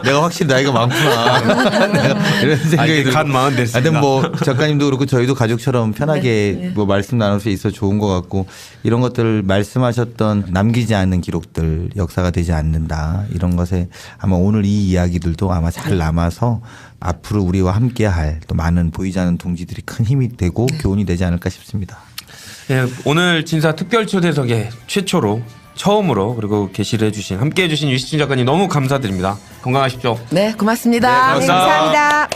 내가 확실히 나이가 많구나. 내가 이런 생각이 이제 들고. 간 마흔 됐습니다. 하여튼 뭐 작가님도 그렇고 저희도 가족처럼 편하게 뭐 말씀 나눌 수 있어 좋은 것 같고 이런 것들을 말씀하셨던 남기지 않는 기록들 역사가 되지 않는다. 이런 것에 아마 오늘 이 이야기들도 아마 잘 남아서 앞으로 우리와 함께할 또 많은 보이지 않는 동지들이 큰 힘이 되고 교훈이 되지 않을까 싶습니다. 네, 오늘 진사 특별 초대석에 최초로 처음으로 그리고 게시를 해주신 함께해 주신 유시춘 작가님 너무 감사드립니다. 건강하십시오. 네, 고맙습니다. 네, 네, 감사합니다.